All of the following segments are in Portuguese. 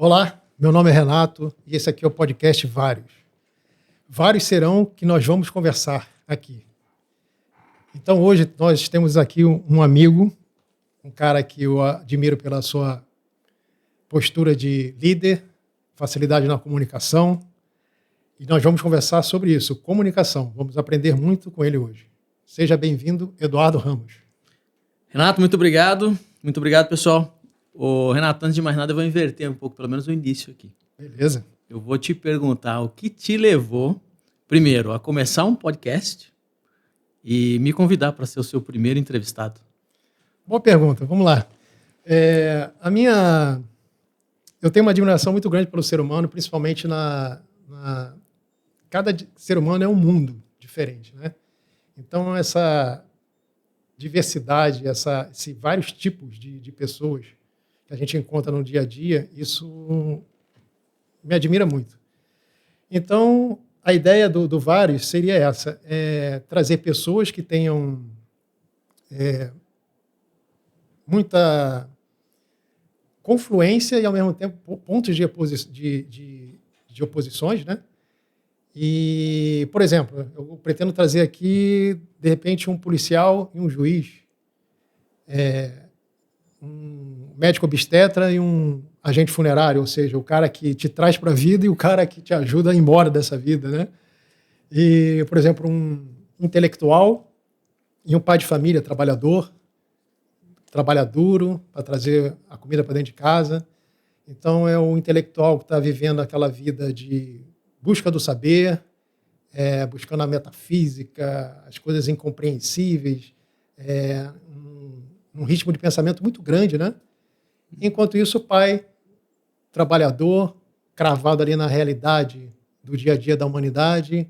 Olá, meu nome é Renato e esse aqui é o podcast Vários. Vários serão que nós vamos conversar aqui. Então hoje nós temos aqui um amigo, um cara que eu admiro pela sua postura de líder, facilidade na comunicação, e nós vamos conversar sobre isso, comunicação. Vamos aprender muito com ele hoje. Seja bem-vindo, Eduardo Ramos. Renato, muito obrigado. Muito obrigado, pessoal. Renato, antes de mais nada, eu vou inverter um pouco, pelo menos o início aqui. Beleza. Eu vou te perguntar o que te levou, primeiro, a começar um podcast e me convidar para ser o seu primeiro entrevistado. Boa pergunta, vamos lá. Eu tenho uma admiração muito grande pelo ser humano, principalmente cada ser humano é um mundo diferente, né? Então, essa diversidade, esses vários tipos de pessoas que a gente encontra no dia a dia, isso me admira muito. Então, a ideia do Vários seria essa, trazer pessoas que tenham muita confluência e, ao mesmo tempo, pontos de oposições, né? E, por exemplo, eu pretendo trazer aqui, de repente, um policial e um juiz, um médico obstetra e um agente funerário, ou seja, o cara que te traz para a vida e o cara que te ajuda a ir embora dessa vida, né? E, por exemplo, um intelectual e um pai de família, trabalhador, trabalha duro para trazer a comida para dentro de casa. Então, é o intelectual que está vivendo aquela vida de busca do saber, buscando a metafísica, as coisas incompreensíveis, um ritmo de pensamento muito grande, né? Enquanto isso, o pai, trabalhador, cravado ali na realidade do dia a dia da humanidade,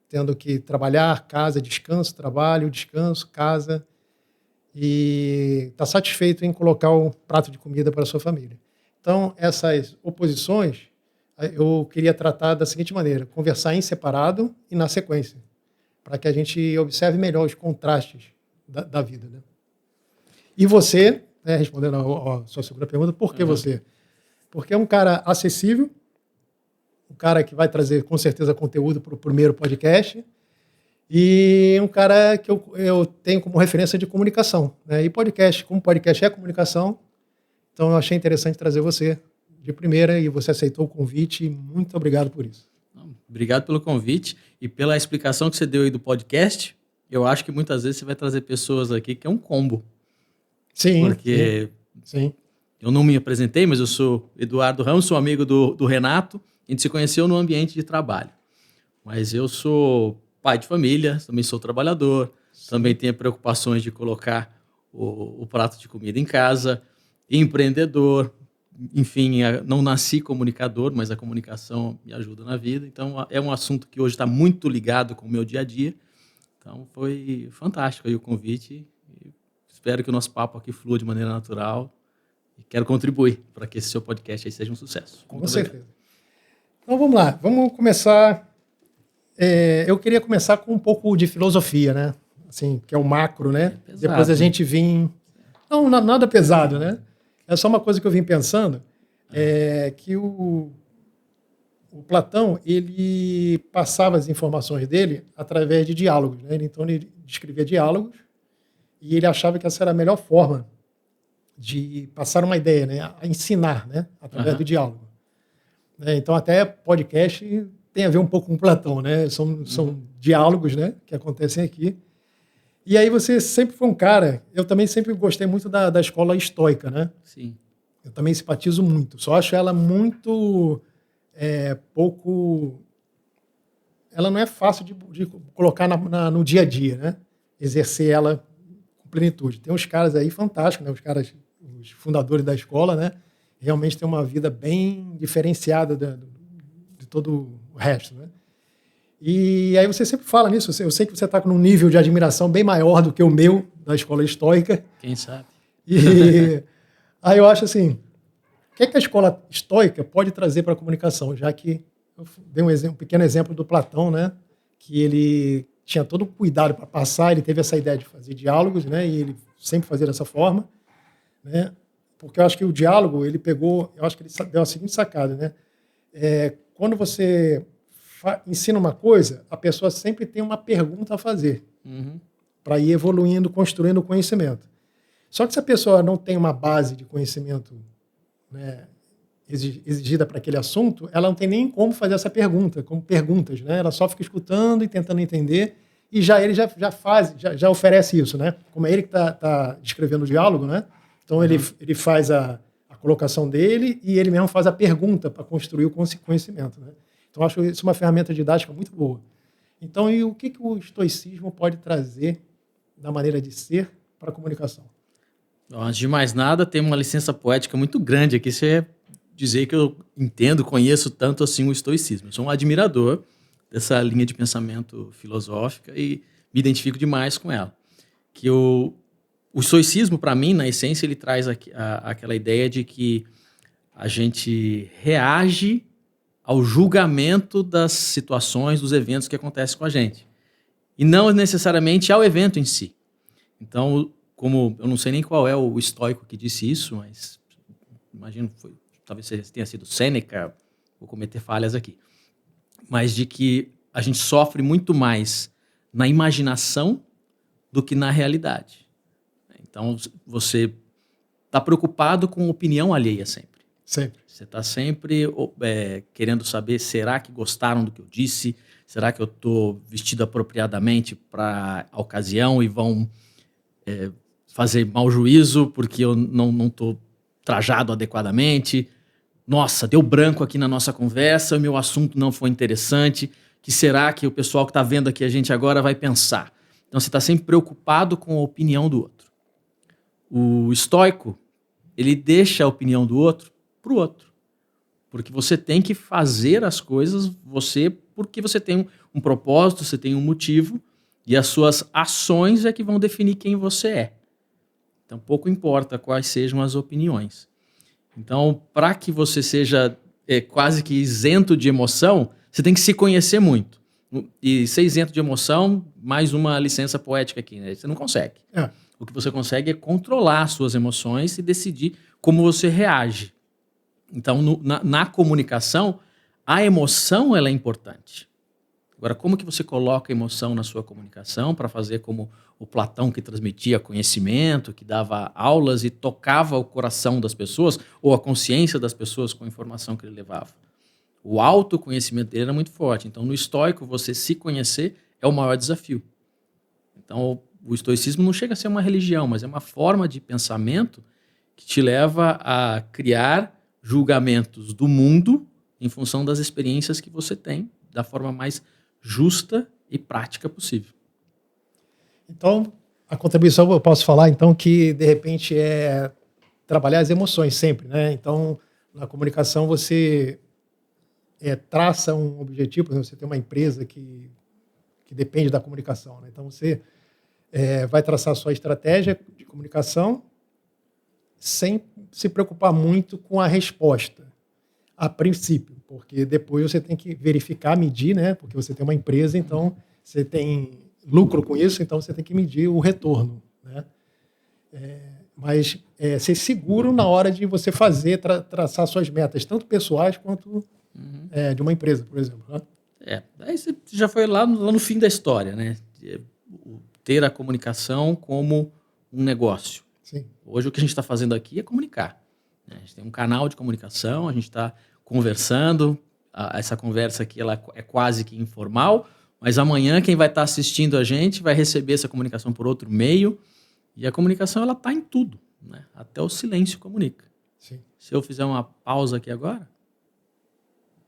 tendo que trabalhar, casa, descanso, trabalho, descanso, casa, e está satisfeito em colocar um prato de comida para a sua família. Então, essas oposições eu queria tratar da seguinte maneira: conversar em separado e na sequência, para que a gente observe melhor os contrastes da vida, né? E você, respondendo a sua segunda pergunta, por que você? Porque é um cara acessível, um cara que vai trazer com certeza conteúdo para o primeiro podcast, e um cara que eu tenho como referência de comunicação, né? E podcast, como podcast é comunicação, então eu achei interessante trazer você de primeira e você aceitou o convite. Muito obrigado por isso. Obrigado pelo convite e pela explicação que você deu aí do podcast. Eu acho que muitas vezes você vai trazer pessoas aqui que é um combo. Sim. Porque sim. Eu não me apresentei, mas eu sou Eduardo Ramos, sou amigo do Renato. A gente se conheceu no ambiente de trabalho. Mas eu sou pai de família, também sou trabalhador, também tenho preocupações de colocar o prato de comida em casa, empreendedor. Enfim, não nasci comunicador, mas a comunicação me ajuda na vida. Então, é um assunto que hoje está muito ligado com o meu dia a dia. Então, foi fantástico aí o convite. Espero que o nosso papo aqui flua de maneira natural. E quero contribuir para que esse seu podcast aí seja um sucesso. Com certeza. Então, vamos lá. Vamos começar. Eu queria começar com um pouco de filosofia, né? Assim, que é o macro, né? Pesado, depois a gente vir... Não, nada pesado, né? É só uma coisa que eu vim pensando, que o Platão, ele passava as informações dele através de diálogos, né? Então, ele descrevia diálogos e ele achava que essa era a melhor forma de passar uma ideia, né? A ensinar, né? Através do diálogo. Então, até podcast tem a ver um pouco com Platão, né? São diálogos, né? Que acontecem aqui. E aí você sempre foi um cara... Eu também sempre gostei muito da escola estoica, né? Sim. Eu também simpatizo muito. Só acho ela muito pouco... Ela não é fácil de colocar no dia a dia, né? Exercer ela com plenitude. Tem uns caras aí fantásticos, né? Os fundadores da escola, né? Realmente têm uma vida bem diferenciada de todo o resto, né? E aí você sempre fala nisso. Eu sei que você está num nível de admiração bem maior do que o meu, da escola estoica. Quem sabe? E aí eu acho assim, o que a escola estoica pode trazer para a comunicação? Já que eu dei um pequeno exemplo do Platão, né? Que ele tinha todo o cuidado para passar, ele teve essa ideia de fazer diálogos, né? E ele sempre fazia dessa forma, né? porque eu acho que o diálogo, ele pegou, eu acho que ele deu a seguinte sacada, né? Quando você ensina uma coisa, a pessoa sempre tem uma pergunta a fazer para ir evoluindo, construindo o conhecimento. Só que se a pessoa não tem uma base de conhecimento, né, exigida para aquele assunto, ela não tem nem como fazer essa pergunta, como perguntas, né? Ela só fica escutando e tentando entender, e ele já oferece isso, né? Como é ele que está descrevendo o diálogo, né? Então ele faz a colocação dele e ele mesmo faz a pergunta para construir o conhecimento, né? Então acho isso uma ferramenta didática muito boa. Então, e o que o estoicismo pode trazer da maneira de ser para a comunicação? Antes de mais nada, tem uma licença poética muito grande aqui. Isso é dizer que eu entendo, conheço tanto assim o estoicismo. Eu sou um admirador dessa linha de pensamento filosófica e me identifico demais com ela. Que o estoicismo, para mim, na essência, ele traz aquela ideia de que a gente reage ao julgamento das situações, dos eventos que acontecem com a gente. E não necessariamente ao evento em si. Então, como eu não sei nem qual é o estoico que disse isso, mas imagino que talvez tenha sido Sêneca, vou cometer falhas aqui, mas de que a gente sofre muito mais na imaginação do que na realidade. Então, você está preocupado com a opinião alheia sempre. Sempre. Você está sempre querendo saber, será que gostaram do que eu disse? Será que eu estou vestido apropriadamente para a ocasião e vão fazer mau juízo porque eu não estou trajado adequadamente? Nossa, deu branco aqui na nossa conversa, o meu assunto não foi interessante. Que será que o pessoal que está vendo aqui a gente agora vai pensar? Então você está sempre preocupado com a opinião do outro. O estoico, ele deixa a opinião do outro para o outro. Porque você tem que fazer as coisas porque você tem um propósito, você tem um motivo, e as suas ações é que vão definir quem você é. Então pouco importa quais sejam as opiniões. Então, para que você seja quase que isento de emoção, você tem que se conhecer muito. E ser isento de emoção, mais uma licença poética aqui, né? Você não consegue. O que você consegue é controlar as suas emoções e decidir como você reage. Então, na comunicação, a emoção ela é importante. Agora, como que você coloca a emoção na sua comunicação para fazer como o Platão, que transmitia conhecimento, que dava aulas e tocava o coração das pessoas ou a consciência das pessoas com a informação que ele levava? O autoconhecimento dele era muito forte. Então, no estoico, você se conhecer é o maior desafio. Então, o estoicismo não chega a ser uma religião, mas é uma forma de pensamento que te leva a criar julgamentos do mundo em função das experiências que você tem, da forma mais justa e prática possível. Então, a contribuição eu posso falar, então, que, de repente, é trabalhar as emoções sempre, né? Então, na comunicação, você traça um objetivo, por exemplo, você tem uma empresa que depende da comunicação, né? Então, você vai traçar a sua estratégia de comunicação sem se preocupar muito com a resposta, a princípio, porque depois você tem que verificar, medir, né? Porque você tem uma empresa, então você tem lucro com isso, então você tem que medir o retorno, né? Mas ser seguro na hora de você fazer, traçar suas metas, tanto pessoais quanto de uma empresa, por exemplo, né? Aí você já foi lá no fim da história, né? Ter a comunicação como um negócio. Sim. Hoje o que a gente está fazendo aqui é comunicar, né? A gente tem um canal de comunicação, a gente está conversando, essa conversa aqui ela é quase que informal, mas amanhã quem vai estar assistindo a gente vai receber essa comunicação por outro meio, e a comunicação ela está em tudo, né? Até o silêncio comunica. Sim. Se eu fizer uma pausa aqui agora,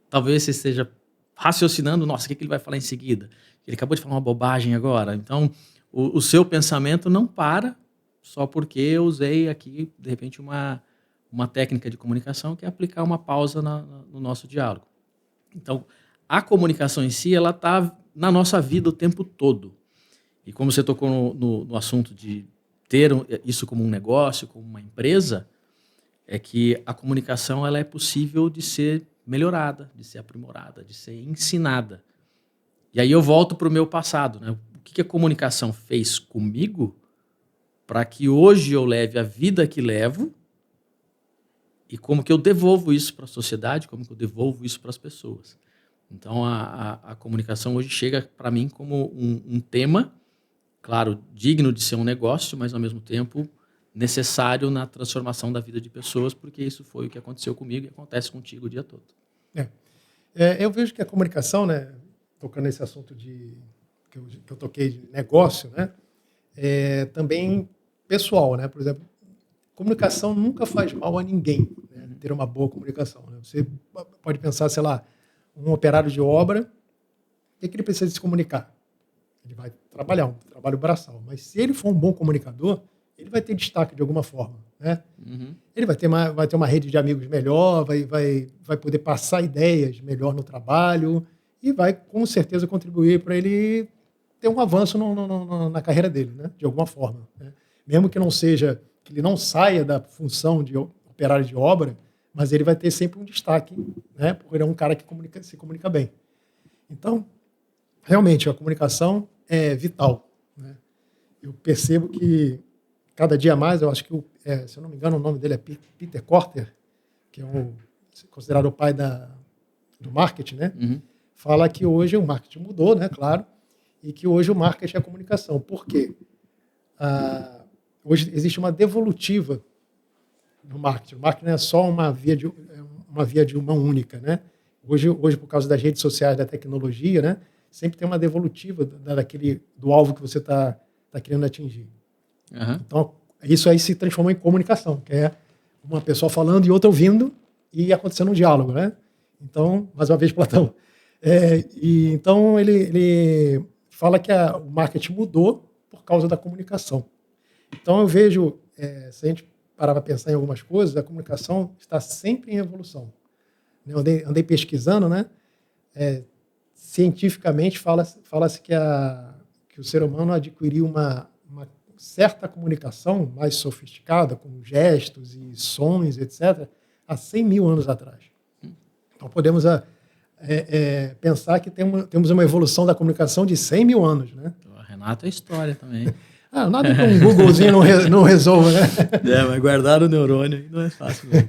talvez você esteja raciocinando, nossa, o que ele vai falar em seguida? Ele acabou de falar uma bobagem agora. Então, o seu pensamento não para só porque eu usei aqui, de repente, uma técnica de comunicação que é aplicar uma pausa no nosso diálogo. Então, a comunicação em si, ela está na nossa vida o tempo todo. E como você tocou no assunto de ter isso como um negócio, como uma empresa, é que a comunicação ela é possível de ser melhorada, de ser aprimorada, de ser ensinada. E aí eu volto para o meu passado, né? O que a comunicação fez comigo para que hoje eu leve a vida que levo e como que eu devolvo isso para a sociedade, como que eu devolvo isso para as pessoas. Então, a comunicação hoje chega para mim como um tema, claro, digno de ser um negócio, mas, ao mesmo tempo, necessário na transformação da vida de pessoas, porque isso foi o que aconteceu comigo e acontece contigo o dia todo. Eu vejo que a comunicação, né, tocando nesse assunto que eu toquei de negócio, né, também pessoal, né? Por exemplo, comunicação nunca faz mal a ninguém, né, ter uma boa comunicação. Né? Você pode pensar, sei lá, um operário de obra, o que ele precisa se comunicar? Ele vai trabalhar, um trabalho braçal. Mas se ele for um bom comunicador, ele vai ter destaque de alguma forma, né? Ele vai ter uma rede de amigos melhor, vai poder passar ideias melhor no trabalho e vai, com certeza, contribuir para ele ter um avanço na carreira dele, né? De alguma forma. Né? Mesmo que não seja, que ele não saia da função de operário de obra, mas ele vai ter sempre um destaque, né? Porque ele é um cara que se comunica bem. Então, realmente, a comunicação é vital. Né? Eu percebo que cada dia mais, eu acho que, se eu não me engano, o nome dele é Peter Korter, que é considerado o pai do marketing, né? Fala que hoje o marketing mudou, né? Claro, e que hoje o marketing é a comunicação. Por quê? Hoje existe uma devolutiva no marketing. O marketing não é só uma via de mão única, né? Hoje, por causa das redes sociais, da tecnologia, né? Sempre tem uma devolutiva do alvo que você está querendo atingir. Então, isso aí se transformou em comunicação, que é uma pessoa falando e outra ouvindo e acontecendo um diálogo, né? Então, mais uma vez, Platão. Então, ele fala que o marketing mudou por causa da comunicação. Então, eu vejo, se a gente parar para pensar em algumas coisas, a comunicação está sempre em evolução. Eu andei pesquisando, né? Cientificamente, fala-se que o ser humano adquiriu uma certa comunicação mais sofisticada, com gestos e sons, etc., há 100 mil anos atrás. Então, podemos pensar que temos uma evolução da comunicação de 100 mil anos. Né? O Renato é história também. Nada que um Googlezinho não resolva. Né? Mas guardar o neurônio não é fácil. Mesmo.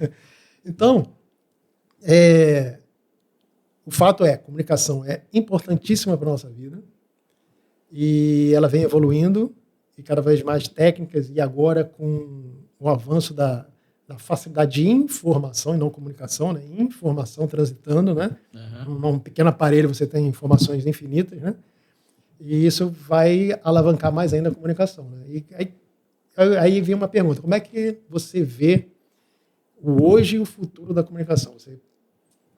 Então, o fato a comunicação é importantíssima para a nossa vida e ela vem evoluindo e cada vez mais técnicas, e agora com o avanço da facilidade de informação e não comunicação, né? Informação transitando, né? Num pequeno aparelho você tem informações infinitas, né? E isso vai alavancar mais ainda a comunicação. Né? E aí vem uma pergunta, como é que você vê o hoje e o futuro da comunicação?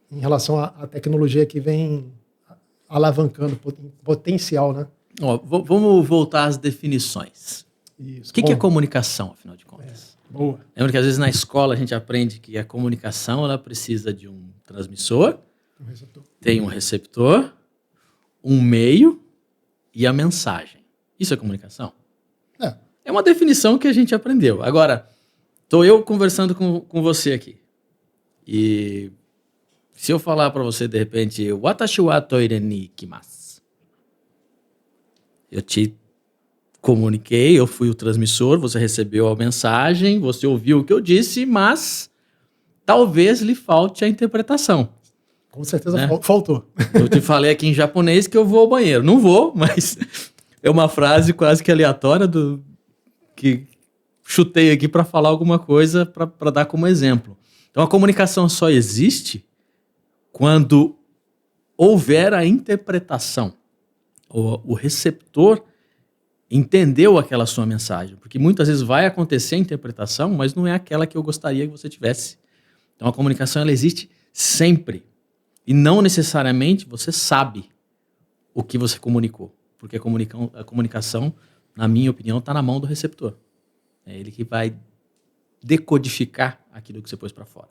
Em relação à tecnologia que vem alavancando potencial, né? Vamos voltar às definições. Isso, o que é comunicação, afinal de contas? Boa. Lembra que às vezes na escola a gente aprende que a comunicação ela precisa de um transmissor, tem um receptor, um meio e a mensagem. Isso é comunicação? É uma definição que a gente aprendeu. Agora, estou eu conversando com você aqui. E se eu falar para você, de repente, Watashi wa toire ni ikimasu. Eu te comuniquei, eu fui o transmissor, você recebeu a mensagem, você ouviu o que eu disse, mas talvez lhe falte a interpretação. Com certeza, né? Faltou. Eu te falei aqui em japonês que eu vou ao banheiro. Não vou, mas é uma frase quase que aleatória que chutei aqui para falar alguma coisa para dar como exemplo. Então a comunicação só existe quando houver a interpretação. O receptor entendeu aquela sua mensagem, porque muitas vezes vai acontecer a interpretação, mas não é aquela que eu gostaria que você tivesse. Então a comunicação ela existe sempre. E não necessariamente você sabe o que você comunicou, porque a comunicação, na minha opinião, está na mão do receptor. É ele que vai decodificar aquilo que você pôs para fora.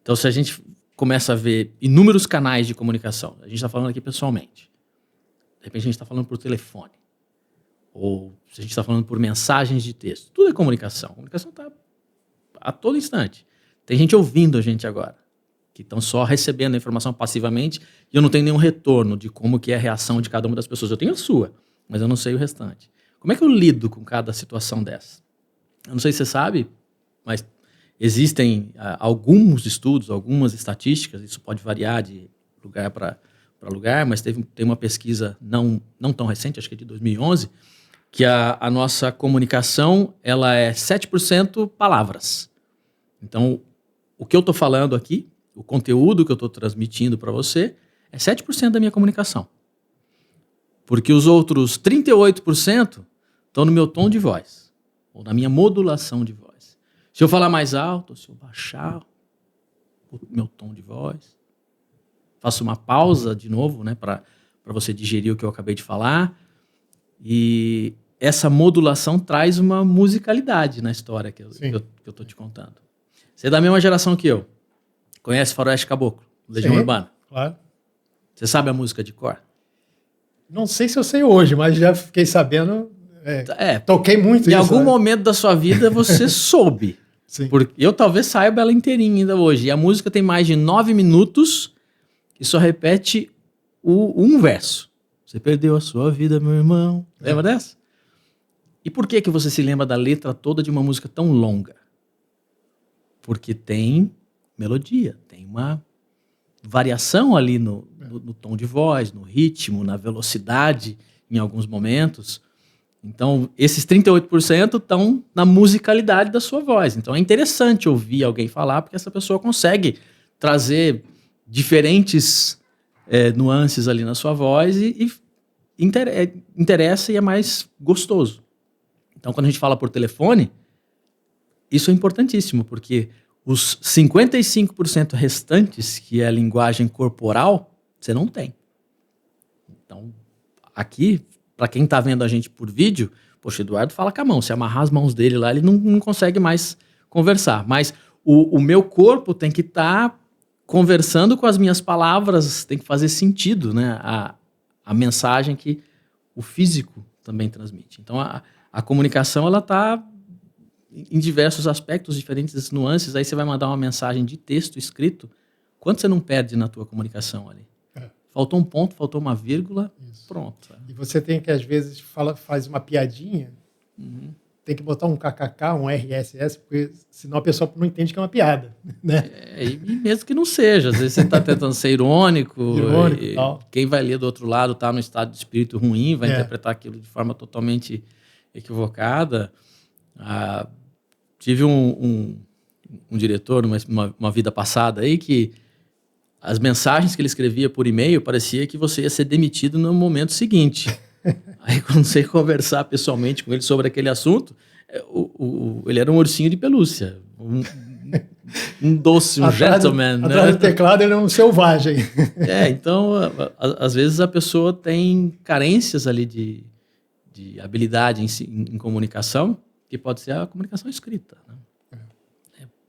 Então, se a gente começa a ver inúmeros canais de comunicação, a gente está falando aqui pessoalmente, de repente a gente está falando por telefone, ou se a gente está falando por mensagens de texto, tudo é comunicação. A comunicação está a todo instante. Tem gente ouvindo a gente agora, que estão só recebendo a informação passivamente e eu não tenho nenhum retorno de como que é a reação de cada uma das pessoas. Eu tenho a sua, mas eu não sei o restante. Como é que eu lido com cada situação dessa? Eu não sei se você sabe, mas Existem alguns estudos, algumas estatísticas, isso pode variar de lugar para lugar, mas tem uma pesquisa não tão recente, acho que é de 2011, que a nossa comunicação ela é 7% palavras. Então, o que eu estou falando aqui, o conteúdo que eu estou transmitindo para você, é 7% da minha comunicação. Porque os outros 38% estão no meu tom de voz, ou na minha modulação de voz. Se eu falar mais alto, se eu baixar o meu tom de voz, faço uma pausa de novo, né, para você digerir o que eu acabei de falar. E essa modulação traz uma musicalidade na história que eu estou te contando. Você é da mesma geração que eu. Conhece Faroeste Caboclo, Legião Urbana? Claro. Você sabe a música de cor? Não sei se eu sei hoje, mas já fiquei sabendo. Toquei muito em isso. Em algum momento da sua vida você soube. Sim. Porque eu talvez saiba ela inteirinha ainda hoje. E a música tem mais de 9 minutos e só repete um verso. Você perdeu a sua vida, meu irmão. Lembra dessa? E por que você se lembra da letra toda de uma música tão longa? Porque tem melodia, tem uma variação ali no tom de voz, no ritmo, na velocidade, em alguns momentos. Então, esses 38% estão na musicalidade da sua voz. Então, é interessante ouvir alguém falar, porque essa pessoa consegue trazer diferentes nuances ali na sua voz e interessa e é mais gostoso. Então, quando a gente fala por telefone, isso é importantíssimo, porque os 55% restantes, que é a linguagem corporal, você não tem. Então, aqui, para quem está vendo a gente por vídeo, poxa, o Eduardo fala com a mão. Se amarrar as mãos dele lá, ele não consegue mais conversar. Mas o meu corpo tem que estar conversando com as minhas palavras, tem que fazer sentido, né? A mensagem que o físico também transmite. Então, a comunicação, ela está em diversos aspectos, diferentes nuances. Aí você vai mandar uma mensagem de texto escrito, quanto você não perde na tua comunicação ali? Faltou um ponto, faltou uma vírgula, isso. Pronto. E você tem que, às vezes, faz uma piadinha, tem que botar um kkk, um rss, porque senão a pessoa não entende que é uma piada, né? E mesmo que não seja, às vezes você está tentando ser irônico e tal. Quem vai ler do outro lado está no estado de espírito ruim, vai interpretar aquilo de forma totalmente equivocada. Tive um diretor numa vida passada aí que as mensagens que ele escrevia por e-mail parecia que você ia ser demitido no momento seguinte. Aí quando você ia conversar pessoalmente com ele sobre aquele assunto, ele era um ursinho de pelúcia, um doce, um gentleman. Atrás do teclado ele é um selvagem. Então, às vezes a pessoa tem carências ali de habilidade em comunicação, que pode ser a comunicação escrita, né?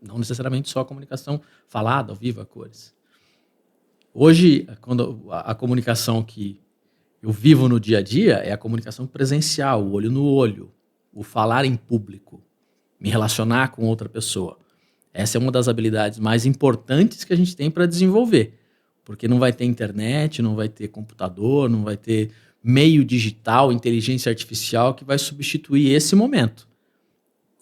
Não necessariamente só a comunicação falada, ao vivo, a cores. Hoje, quando a comunicação que eu vivo no dia a dia é a comunicação presencial, o olho no olho, o falar em público, me relacionar com outra pessoa. Essa é uma das habilidades mais importantes que a gente tem para desenvolver, porque não vai ter internet, não vai ter computador, não vai ter meio digital, inteligência artificial que vai substituir esse momento.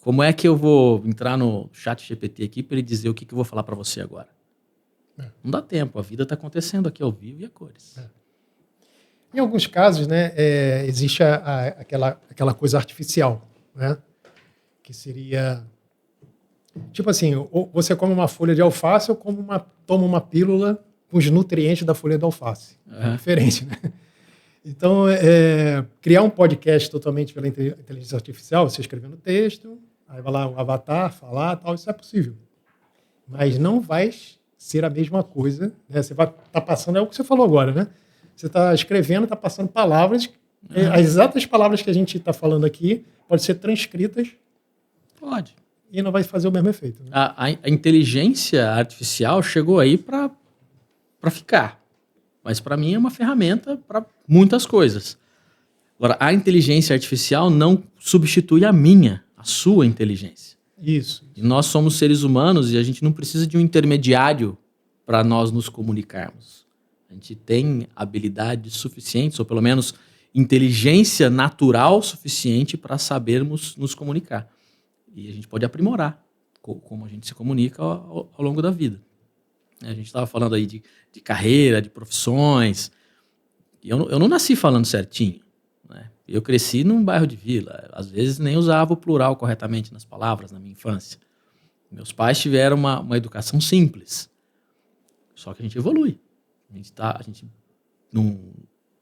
Como é que eu vou entrar no chat GPT aqui para ele dizer o que eu vou falar para você agora? Não dá tempo, a vida está acontecendo aqui ao vivo e a cores. Em alguns casos, né, existe aquela coisa artificial, né, que seria, tipo assim, ou você come uma folha de alface ou toma uma pílula com os nutrientes da folha de alface. É diferente, né? Então, criar um podcast totalmente pela inteligência artificial, você escrevendo texto, aí vai lá um avatar, falar, tal, isso é possível. Mas não vai ser a mesma coisa, né? Você vai estar passando, é o que você falou agora, né? Você está escrevendo, está passando palavras, as exatas palavras que a gente está falando aqui podem ser transcritas. Pode. E não vai fazer o mesmo efeito. Né? A inteligência artificial chegou aí para ficar. Mas para mim é uma ferramenta para muitas coisas. Agora, a inteligência artificial não substitui a sua inteligência. Isso. E nós somos seres humanos e a gente não precisa de um intermediário para nós nos comunicarmos. A gente tem habilidades suficientes, ou pelo menos inteligência natural suficiente para sabermos nos comunicar. E a gente pode aprimorar como a gente se comunica ao longo da vida. A gente estava falando aí de carreira, de profissões. Eu não nasci falando certinho, né? Eu cresci num bairro de vila. Às vezes nem usava o plural corretamente nas palavras na minha infância. Meus pais tiveram uma educação simples. Só que a gente evolui. A gente não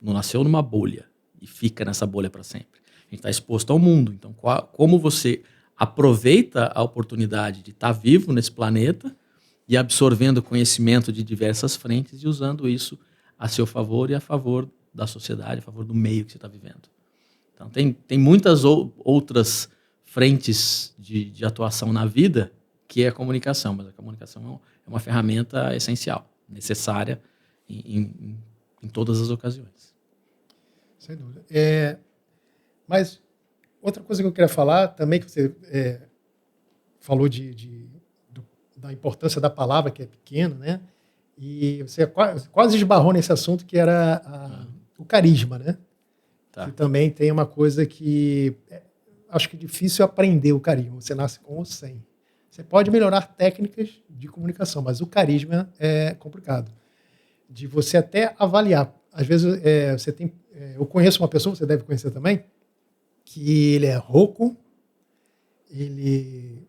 nasceu numa bolha e fica nessa bolha para sempre. A gente está exposto ao mundo. Então, como você aproveita a oportunidade de estar vivo nesse planeta e absorvendo conhecimento de diversas frentes e usando isso a seu favor e a favor da sociedade, a favor do meio que você está vivendo. Então, tem muitas outras frentes de atuação na vida que é a comunicação, mas a comunicação é uma ferramenta essencial, necessária em todas as ocasiões. Sem dúvida. Mas outra coisa que eu queria falar também, que você falou da importância da palavra, que é pequena, né? E você quase esbarrou nesse assunto, que era o carisma, né? Tá. Que também tem uma coisa que acho que é difícil aprender o carisma. Você nasce com ou sem. Você pode melhorar técnicas de comunicação, mas o carisma é complicado. De você até avaliar. Às vezes, eu conheço uma pessoa, você deve conhecer também, que ele é rouco, ele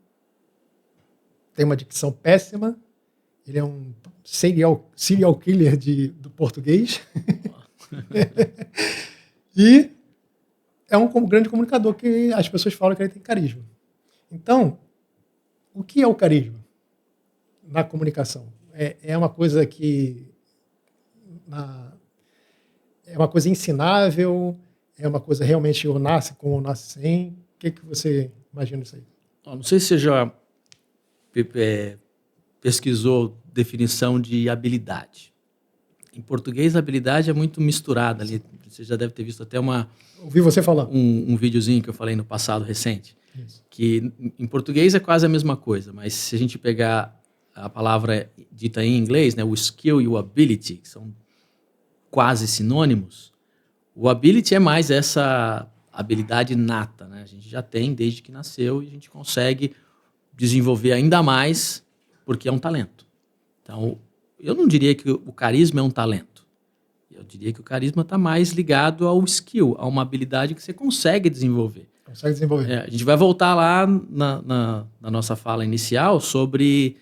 tem uma dicção péssima, ele é um serial killer do português. E é um grande comunicador que as pessoas falam que ele tem carisma. Então, o que é o carisma na comunicação? É uma coisa que é uma coisa ensinável, é uma coisa realmente ou nasce com ou nasce sem? O que você imagina disso aí? Não sei se você já pesquisou definição de habilidade. Em português, a habilidade é muito misturada ali. Você já deve ter visto até ouvi você falar. Um videozinho que eu falei no passado recente. Isso. Que em português é quase a mesma coisa, mas se a gente pegar a palavra dita em inglês, né, o skill e o ability, que são quase sinônimos, o ability é mais essa habilidade nata, né? A gente já tem desde que nasceu e a gente consegue desenvolver ainda mais porque é um talento. Então, eu não diria que o carisma é um talento. Eu diria que o carisma está mais ligado ao skill, a uma habilidade que você consegue desenvolver. Consegue desenvolver. A gente vai voltar lá na nossa fala inicial sobre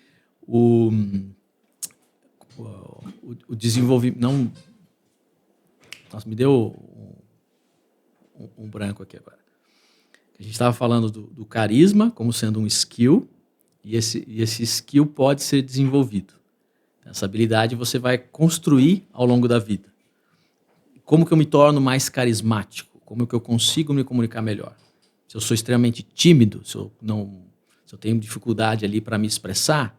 o desenvolvimento. Não, nossa, me deu um branco aqui agora. A gente estava falando do carisma como sendo um skill, e esse skill pode ser desenvolvido. Essa habilidade você vai construir ao longo da vida. Como que eu me torno mais carismático? Como que eu consigo me comunicar melhor? Se eu sou extremamente tímido, se eu tenho dificuldade ali para me expressar,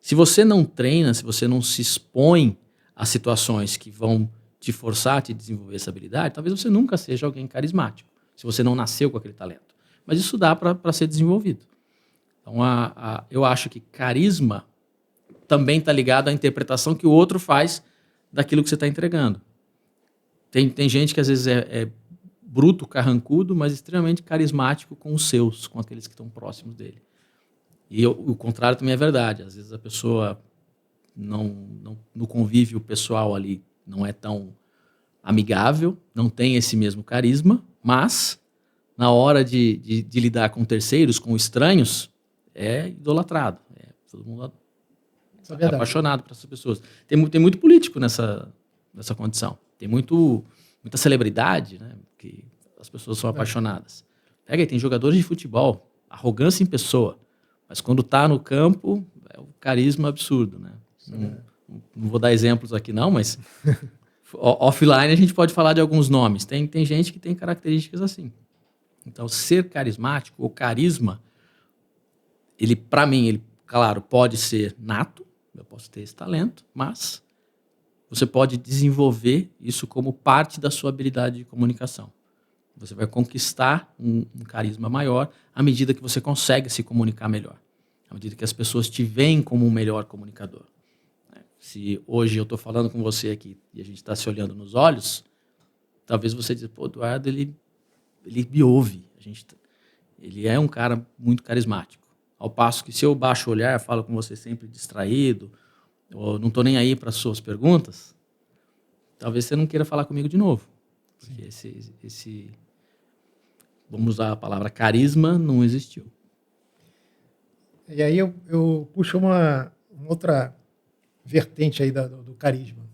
se você não treina, se você não se expõe a situações que vão te forçar a te desenvolver essa habilidade, talvez você nunca seja alguém carismático, se você não nasceu com aquele talento. Mas isso dá para ser desenvolvido. Então, eu acho que carisma também está ligado à interpretação que o outro faz daquilo que você está entregando. Tem gente que às vezes é bruto, carrancudo, mas extremamente carismático com os seus, com aqueles que estão próximos dele. E o contrário também é verdade. Às vezes a pessoa, no convívio pessoal ali, não é tão amigável, não tem esse mesmo carisma, mas na hora de lidar com terceiros, com estranhos, é idolatrado. Todo mundo é apaixonado por essas pessoas. Tem muito político nessa condição. Tem muita celebridade, né, que as pessoas são apaixonadas. Pega aí, tem jogadores de futebol, arrogância em pessoa, mas quando está no campo, é um carisma absurdo, né? Não vou dar exemplos aqui não, mas offline a gente pode falar de alguns nomes. Tem gente que tem características assim. Então, ser carismático, ou carisma, para mim, claro, pode ser nato, eu posso ter esse talento, mas você pode desenvolver isso como parte da sua habilidade de comunicação. Você vai conquistar um carisma maior à medida que você consegue se comunicar melhor, à medida que as pessoas te veem como um melhor comunicador. Se hoje eu estou falando com você aqui e a gente está se olhando nos olhos, talvez você diga, pô, Eduardo, ele me ouve. Ele é um cara muito carismático. Ao passo que se eu baixo o olhar, falo com você sempre distraído, ou não estou nem aí para as suas perguntas, talvez você não queira falar comigo de novo. Porque esse, vamos usar a palavra carisma, não existiu. E aí eu puxo uma outra vertente aí do carisma.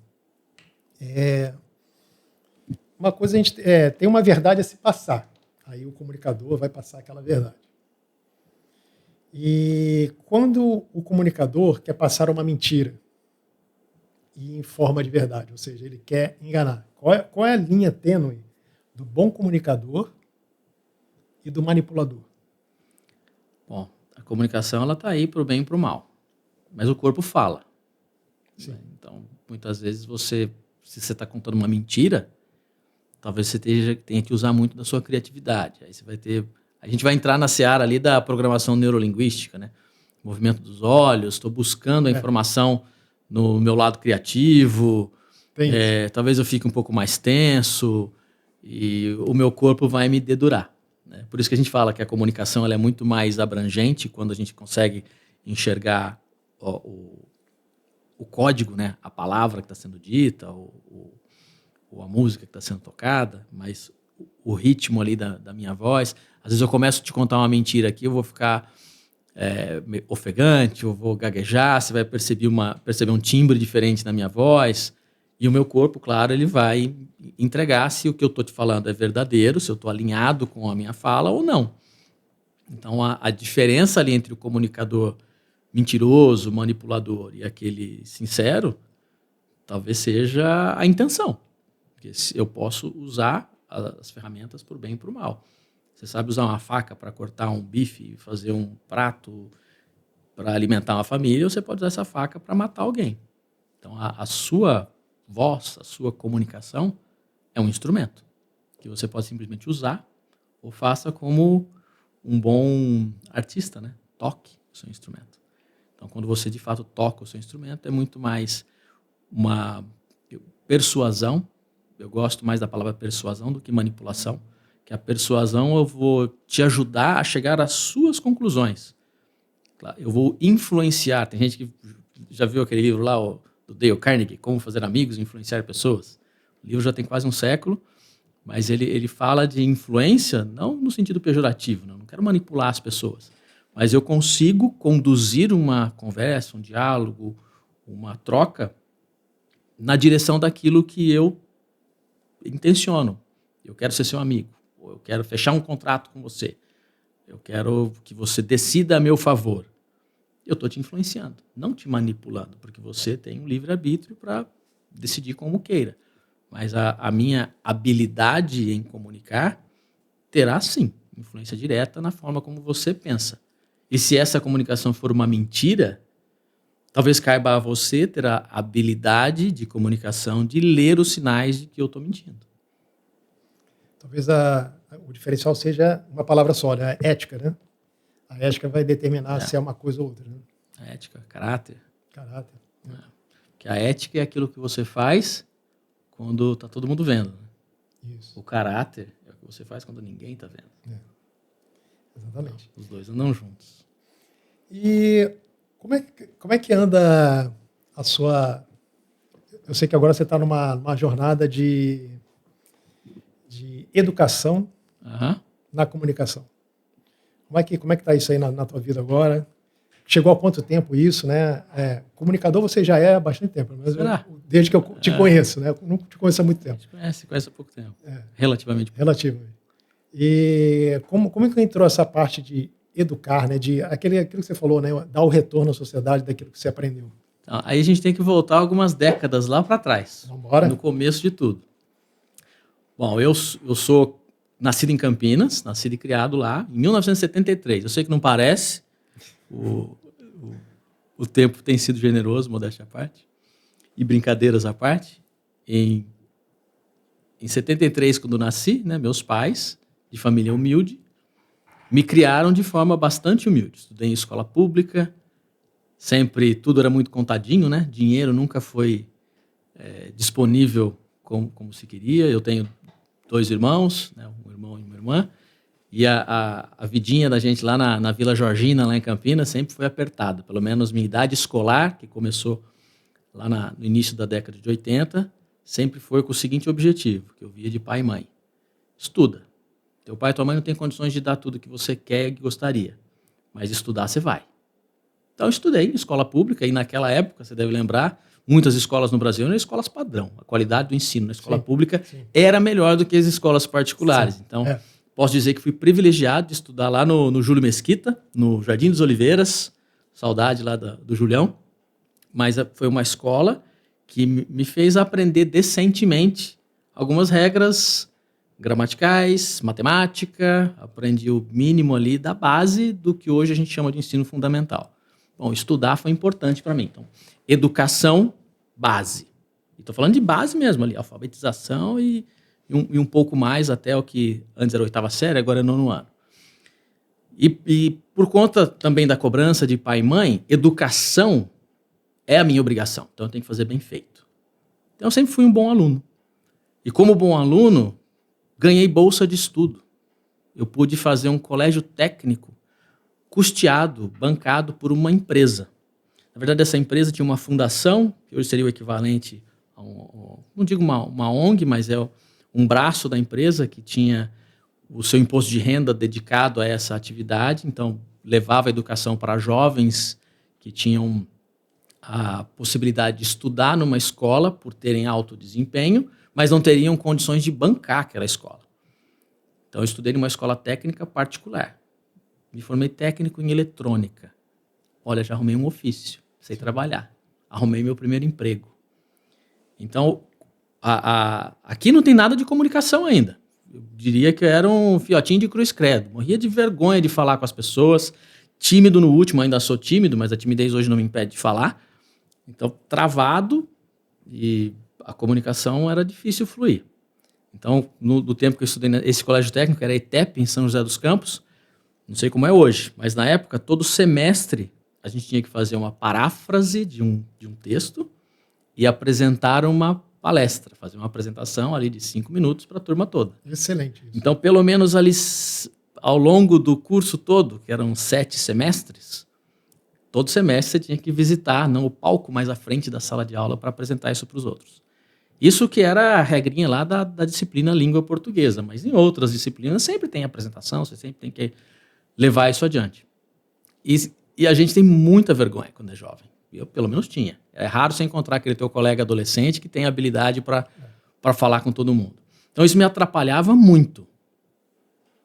Uma coisa, a gente tem uma verdade a se passar. Aí o comunicador vai passar aquela verdade. E quando o comunicador quer passar uma mentira e em forma de verdade, ou seja, ele quer enganar, qual é a linha tênue do bom comunicador e do manipulador? Bom, a comunicação ela está aí para o bem e para o mal, mas o corpo fala. Sim. Então, muitas vezes se você está contando uma mentira, talvez você tenha que usar muito da sua criatividade. Aí você vai ter, a gente vai entrar na seara ali da programação neurolinguística, né? Movimento dos olhos, estou buscando a informação no meu lado criativo. Talvez eu fique um pouco mais tenso e o meu corpo vai me dedurar. Né? Por isso que a gente fala que a comunicação ela é muito mais abrangente quando a gente consegue enxergar o código, né? A palavra que está sendo dita, ou a música que está sendo tocada, mas o ritmo ali da minha voz. Às vezes eu começo a te contar uma mentira aqui, eu vou ficar ofegante, eu vou gaguejar, você vai perceber um timbre diferente na minha voz, e o meu corpo, claro, ele vai entregar se o que eu estou te falando é verdadeiro, se eu estou alinhado com a minha fala ou não. Então, a diferença ali entre o comunicador mentiroso, manipulador e aquele sincero, talvez seja a intenção. Porque eu posso usar as ferramentas para o bem e para o mal. Você sabe usar uma faca para cortar um bife, fazer um prato para alimentar uma família, ou você pode usar essa faca para matar alguém. Então, a sua voz, a sua comunicação é um instrumento que você pode simplesmente usar ou faça como um bom artista, né? Toque o seu instrumento. Então, quando você de fato toca o seu instrumento, é muito mais uma persuasão. Eu gosto mais da palavra persuasão do que manipulação. Que a persuasão eu vou te ajudar a chegar às suas conclusões. Claro, eu vou influenciar. Tem gente que já viu aquele livro lá, do Dale Carnegie, Como Fazer Amigos e Influenciar Pessoas. O livro já tem quase um século, mas ele fala de influência não no sentido pejorativo, não quero manipular as pessoas, mas eu consigo conduzir uma conversa, um diálogo, uma troca na direção daquilo que eu intenciono. Eu quero ser seu amigo, ou eu quero fechar um contrato com você, eu quero que você decida a meu favor. Eu estou te influenciando, não te manipulando, porque você tem um livre-arbítrio para decidir como queira. Mas a minha habilidade em comunicar terá, sim, influência direta na forma como você pensa. E se essa comunicação for uma mentira, talvez caiba a você ter a habilidade de comunicação de ler os sinais de que eu estou mentindo. Talvez o diferencial seja uma palavra só, né? A ética, né? A ética vai determinar se é uma coisa ou outra. Né? A ética, caráter. Caráter. Né? Porque a ética é aquilo que você faz quando está todo mundo vendo. Né? Isso. O caráter é o que você faz quando ninguém está vendo. Exatamente. Os dois andam juntos. E como é que anda a sua... Eu sei que agora você está numa jornada de educação na comunicação. Como é que está isso aí na tua vida agora? Chegou há quanto tempo isso, né? Comunicador você já é há bastante tempo, mas desde que eu te conheço, né? Eu não te conheço há muito tempo. Conhece há pouco tempo. Relativamente. Relativamente. E como é que entrou essa parte de educar, né? De aquilo que você falou, né? Dar o retorno à sociedade daquilo que você aprendeu. Então, aí a gente tem que voltar algumas décadas lá para trás. Vamos embora? No começo de tudo. Bom, eu sou nascido em Campinas, nascido e criado lá, em 1973. Eu sei que não parece, o tempo tem sido generoso, modéstia à parte, e brincadeiras à parte. Em 73, quando nasci, né, meus pais, de família humilde, me criaram de forma bastante humilde. Estudei em escola pública, sempre tudo era muito contadinho, né? Dinheiro nunca foi disponível como se queria. Eu tenho 2 irmãos, né, um irmão e uma irmã, E a vidinha da gente lá na Vila Georgina, lá em Campinas, sempre foi apertada. Pelo menos minha idade escolar, que começou lá no início da década de 80, sempre foi com o seguinte objetivo, que eu via de pai e mãe. Estuda. Teu pai e tua mãe não têm condições de dar tudo que você quer e gostaria, mas estudar você vai. Então eu estudei em escola pública e naquela época, você deve lembrar, muitas escolas no Brasil eram escolas padrão. A qualidade do ensino na escola pública era melhor do que as escolas particulares. Sim. Então, posso dizer que fui privilegiado de estudar lá no Júlio Mesquita, no Jardim dos Oliveiras, saudade lá do Julião, mas foi uma escola que me fez aprender decentemente algumas regras gramaticais, matemática, aprendi o mínimo ali da base do que hoje a gente chama de ensino fundamental. Bom, estudar foi importante para mim. Então, educação, base. Estou falando de base mesmo ali, alfabetização e um pouco mais até o que antes era 8ª série, agora é 9º ano. E por conta também da cobrança de pai e mãe, educação é a minha obrigação. Então, eu tenho que fazer bem feito. Então, eu sempre fui um bom aluno. E como bom aluno, ganhei bolsa de estudo. Eu pude fazer um colégio técnico custeado, bancado por uma empresa. Na verdade, essa empresa tinha uma fundação, que hoje seria o equivalente a não digo uma ONG, mas é um braço da empresa que tinha o seu imposto de renda dedicado a essa atividade. Então, levava a educação para jovens que tinham a possibilidade de estudar numa escola por terem alto desempenho, mas não teriam condições de bancar aquela escola. Então, eu estudei numa escola técnica particular. Me formei técnico em eletrônica. Olha, já arrumei um ofício, sei trabalhar. Arrumei meu primeiro emprego. Então, aqui não tem nada de comunicação ainda. Eu diria que eu era um fiotinho de cruz credo. Morria de vergonha de falar com as pessoas. Tímido no último, ainda sou tímido, mas a timidez hoje não me impede de falar. Então, travado, e a comunicação era difícil fluir. Então, no tempo que eu estudei nesse colégio técnico, era ETEP, em São José dos Campos. Não sei como é hoje, mas na época, todo semestre, a gente tinha que fazer uma paráfrase de um texto e apresentar uma palestra, fazer uma apresentação ali de 5 minutos para a turma toda. Excelente. Isso. Então, pelo menos ali, ao longo do curso todo, que eram 7 semestres, todo semestre você tinha que visitar, não o palco, mas a frente da sala de aula para apresentar isso para os outros. Isso que era a regrinha lá da disciplina língua portuguesa, mas em outras disciplinas sempre tem apresentação, você sempre tem que levar isso adiante. E a gente tem muita vergonha quando é jovem. Eu, pelo menos, tinha. É raro você encontrar aquele teu colega adolescente que tem habilidade para falar com todo mundo. Então, isso me atrapalhava muito.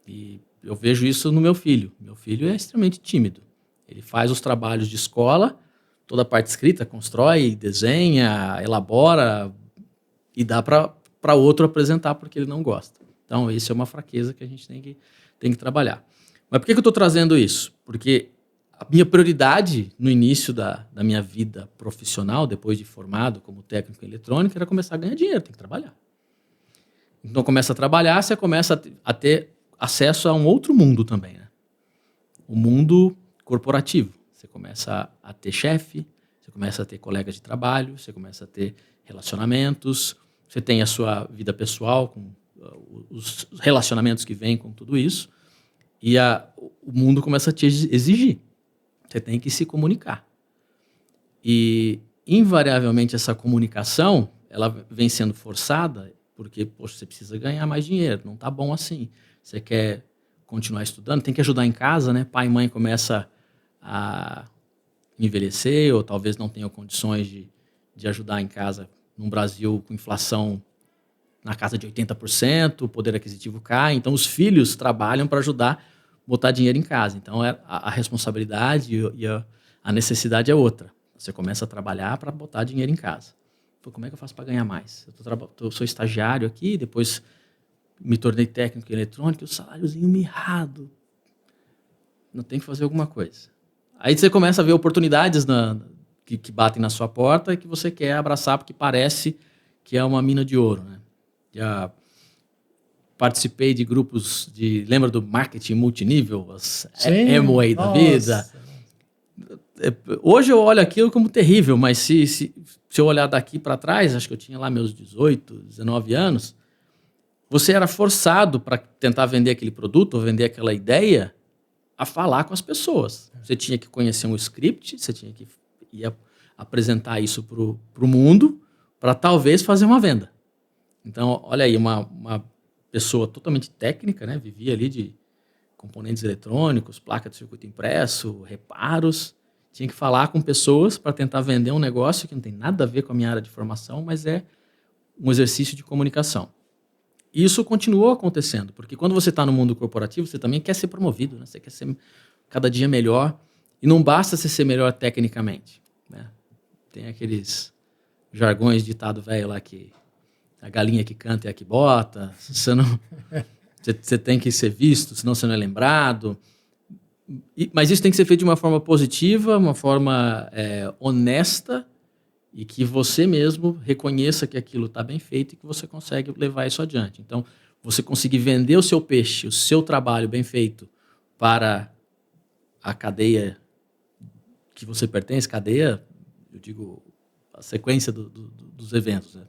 E eu vejo isso no meu filho. Meu filho é extremamente tímido. Ele faz os trabalhos de escola, toda a parte escrita, constrói, desenha, elabora e dá para outro apresentar porque ele não gosta. Então, isso é uma fraqueza que a gente tem que trabalhar. Mas por que eu estou trazendo isso? Porque a minha prioridade no início da minha vida profissional, depois de formado como técnico em eletrônica, era começar a ganhar dinheiro, tem que trabalhar. Então, começa a trabalhar, você começa a ter acesso a um outro mundo também, né? O mundo corporativo. Você começa a ter chefe, você começa a ter colegas de trabalho, você começa a ter relacionamentos, você tem a sua vida pessoal, com os relacionamentos que vêm com tudo isso, e o mundo começa a te exigir. Você tem que se comunicar. E, invariavelmente, essa comunicação ela vem sendo forçada porque, poxa, você precisa ganhar mais dinheiro, não está bom assim. Você quer continuar estudando, tem que ajudar em casa, né? Pai e mãe começam a envelhecer ou talvez não tenham condições de ajudar em casa. No Brasil, com inflação na casa de 80%, o poder aquisitivo cai. Então, os filhos trabalham para ajudar a botar dinheiro em casa. Então, a responsabilidade e a necessidade é outra. Você começa a trabalhar para botar dinheiro em casa. Pô, como é que eu faço para ganhar mais? Eu sou estagiário aqui, depois me tornei técnico em eletrônica, o saláriozinho mirrado. Não tem que fazer alguma coisa. Aí você começa a ver oportunidades que batem na sua porta e que você quer abraçar porque parece que é uma mina de ouro, né? Já participei de grupos lembra do marketing multinível? As Amway da vida. Hoje eu olho aquilo como terrível, mas se eu olhar daqui para trás, acho que eu tinha lá meus 18, 19 anos, você era forçado para tentar vender aquele produto ou vender aquela ideia a falar com as pessoas. Você tinha que conhecer um script, você tinha que ir apresentar isso para o mundo para talvez fazer uma venda. Então, olha aí, uma pessoa totalmente técnica, né? Vivia ali de componentes eletrônicos, placa de circuito impresso, reparos. Tinha que falar com pessoas para tentar vender um negócio que não tem nada a ver com a minha área de formação, mas é um exercício de comunicação. E isso continuou acontecendo, porque quando você está no mundo corporativo, você também quer ser promovido, né? Você quer ser cada dia melhor. E não basta você ser melhor tecnicamente, né? Tem aqueles jargões de ditado velho lá que a galinha que canta é a que bota. Você tem que ser visto, senão você não é lembrado. Mas isso tem que ser feito de uma forma positiva, uma forma honesta, e que você mesmo reconheça que aquilo está bem feito e que você consegue levar isso adiante. Então, você conseguir vender o seu peixe, o seu trabalho bem feito para a cadeia que você pertence, cadeia, eu digo, a sequência dos eventos, né?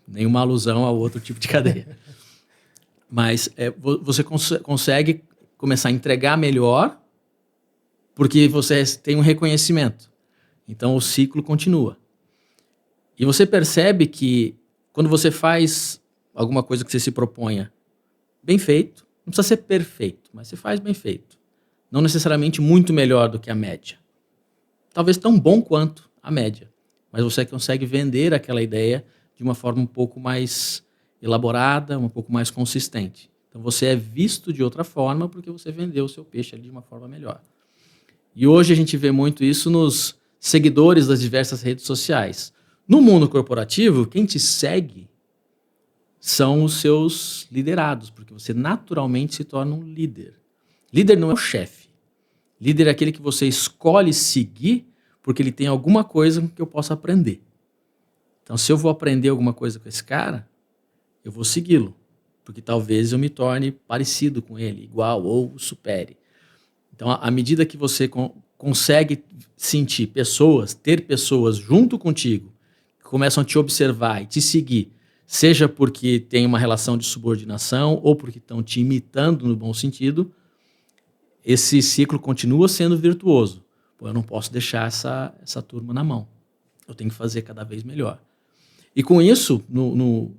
Nenhuma alusão a outro tipo de cadeia. Mas você consegue começar a entregar melhor porque você tem um reconhecimento. Então, o ciclo continua. E você percebe que quando você faz alguma coisa que você se proponha bem feito, não precisa ser perfeito, mas você faz bem feito. Não necessariamente muito melhor do que a média. Talvez tão bom quanto a média. Mas você consegue vender aquela ideia de uma forma um pouco mais elaborada, um pouco mais consistente. Então, você é visto de outra forma porque você vendeu o seu peixe ali de uma forma melhor. E hoje a gente vê muito isso nos seguidores das diversas redes sociais. No mundo corporativo, quem te segue são os seus liderados, porque você naturalmente se torna um líder. Líder não é o chefe. Líder é aquele que você escolhe seguir porque ele tem alguma coisa que eu possa aprender. Então, se eu vou aprender alguma coisa com esse cara, eu vou segui-lo, porque talvez eu me torne parecido com ele, igual ou supere. Então, à medida que você consegue sentir pessoas, ter pessoas junto contigo, que começam a te observar e te seguir, seja porque tem uma relação de subordinação ou porque estão te imitando no bom sentido, esse ciclo continua sendo virtuoso. Pô, eu não posso deixar essa turma na mão. Eu tenho que fazer cada vez melhor. E com isso, no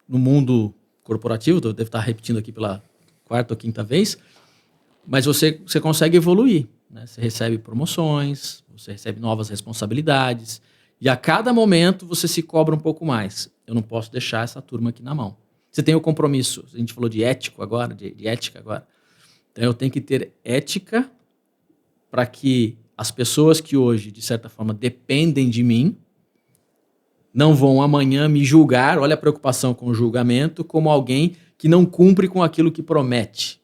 mundo corporativo, eu devo estar repetindo aqui pela quarta ou quinta vez, mas você consegue evoluir, né? Você recebe promoções, você recebe novas responsabilidades, e a cada momento você se cobra um pouco mais. Eu não posso deixar essa turma aqui na mão. Você tem o compromisso, a gente falou de ético agora, de ética agora. Então eu tenho que ter ética para que as pessoas que hoje, de certa forma, dependem de mim, não vão amanhã me julgar, olha a preocupação com o julgamento, como alguém que não cumpre com aquilo que promete.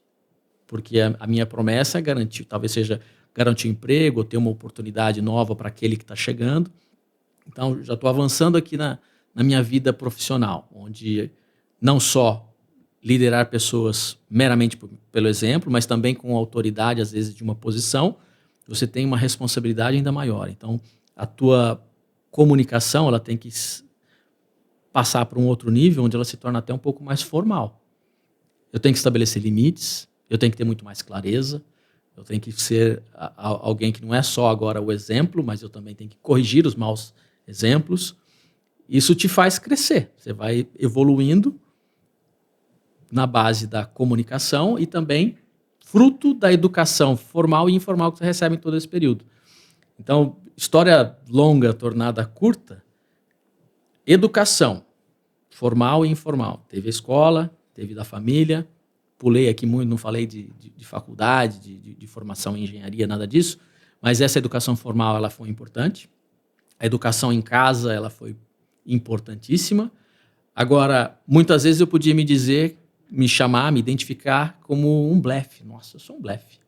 Porque a minha promessa é garantir, talvez seja garantir um emprego, ou ter uma oportunidade nova para aquele que está chegando. Então, já estou avançando aqui na minha vida profissional, onde não só liderar pessoas meramente pelo exemplo, mas também com autoridade, às vezes, de uma posição, você tem uma responsabilidade ainda maior. Então, a tua comunicação ela tem que passar para um outro nível, onde ela se torna até um pouco mais formal. Eu tenho que estabelecer limites, eu tenho que ter muito mais clareza, eu tenho que ser alguém que não é só agora o exemplo, mas eu também tenho que corrigir os maus exemplos. Isso te faz crescer, você vai evoluindo na base da comunicação e também fruto da educação formal e informal que você recebe em todo esse período. Então, história longa tornada curta, educação formal e informal. Teve a escola, teve da família, pulei aqui muito, não falei de faculdade, de formação em engenharia, nada disso, mas essa educação formal ela foi importante. A educação em casa ela foi importantíssima. Agora, muitas vezes eu podia me chamar, me identificar como um blefe. Nossa, eu sou um blefe.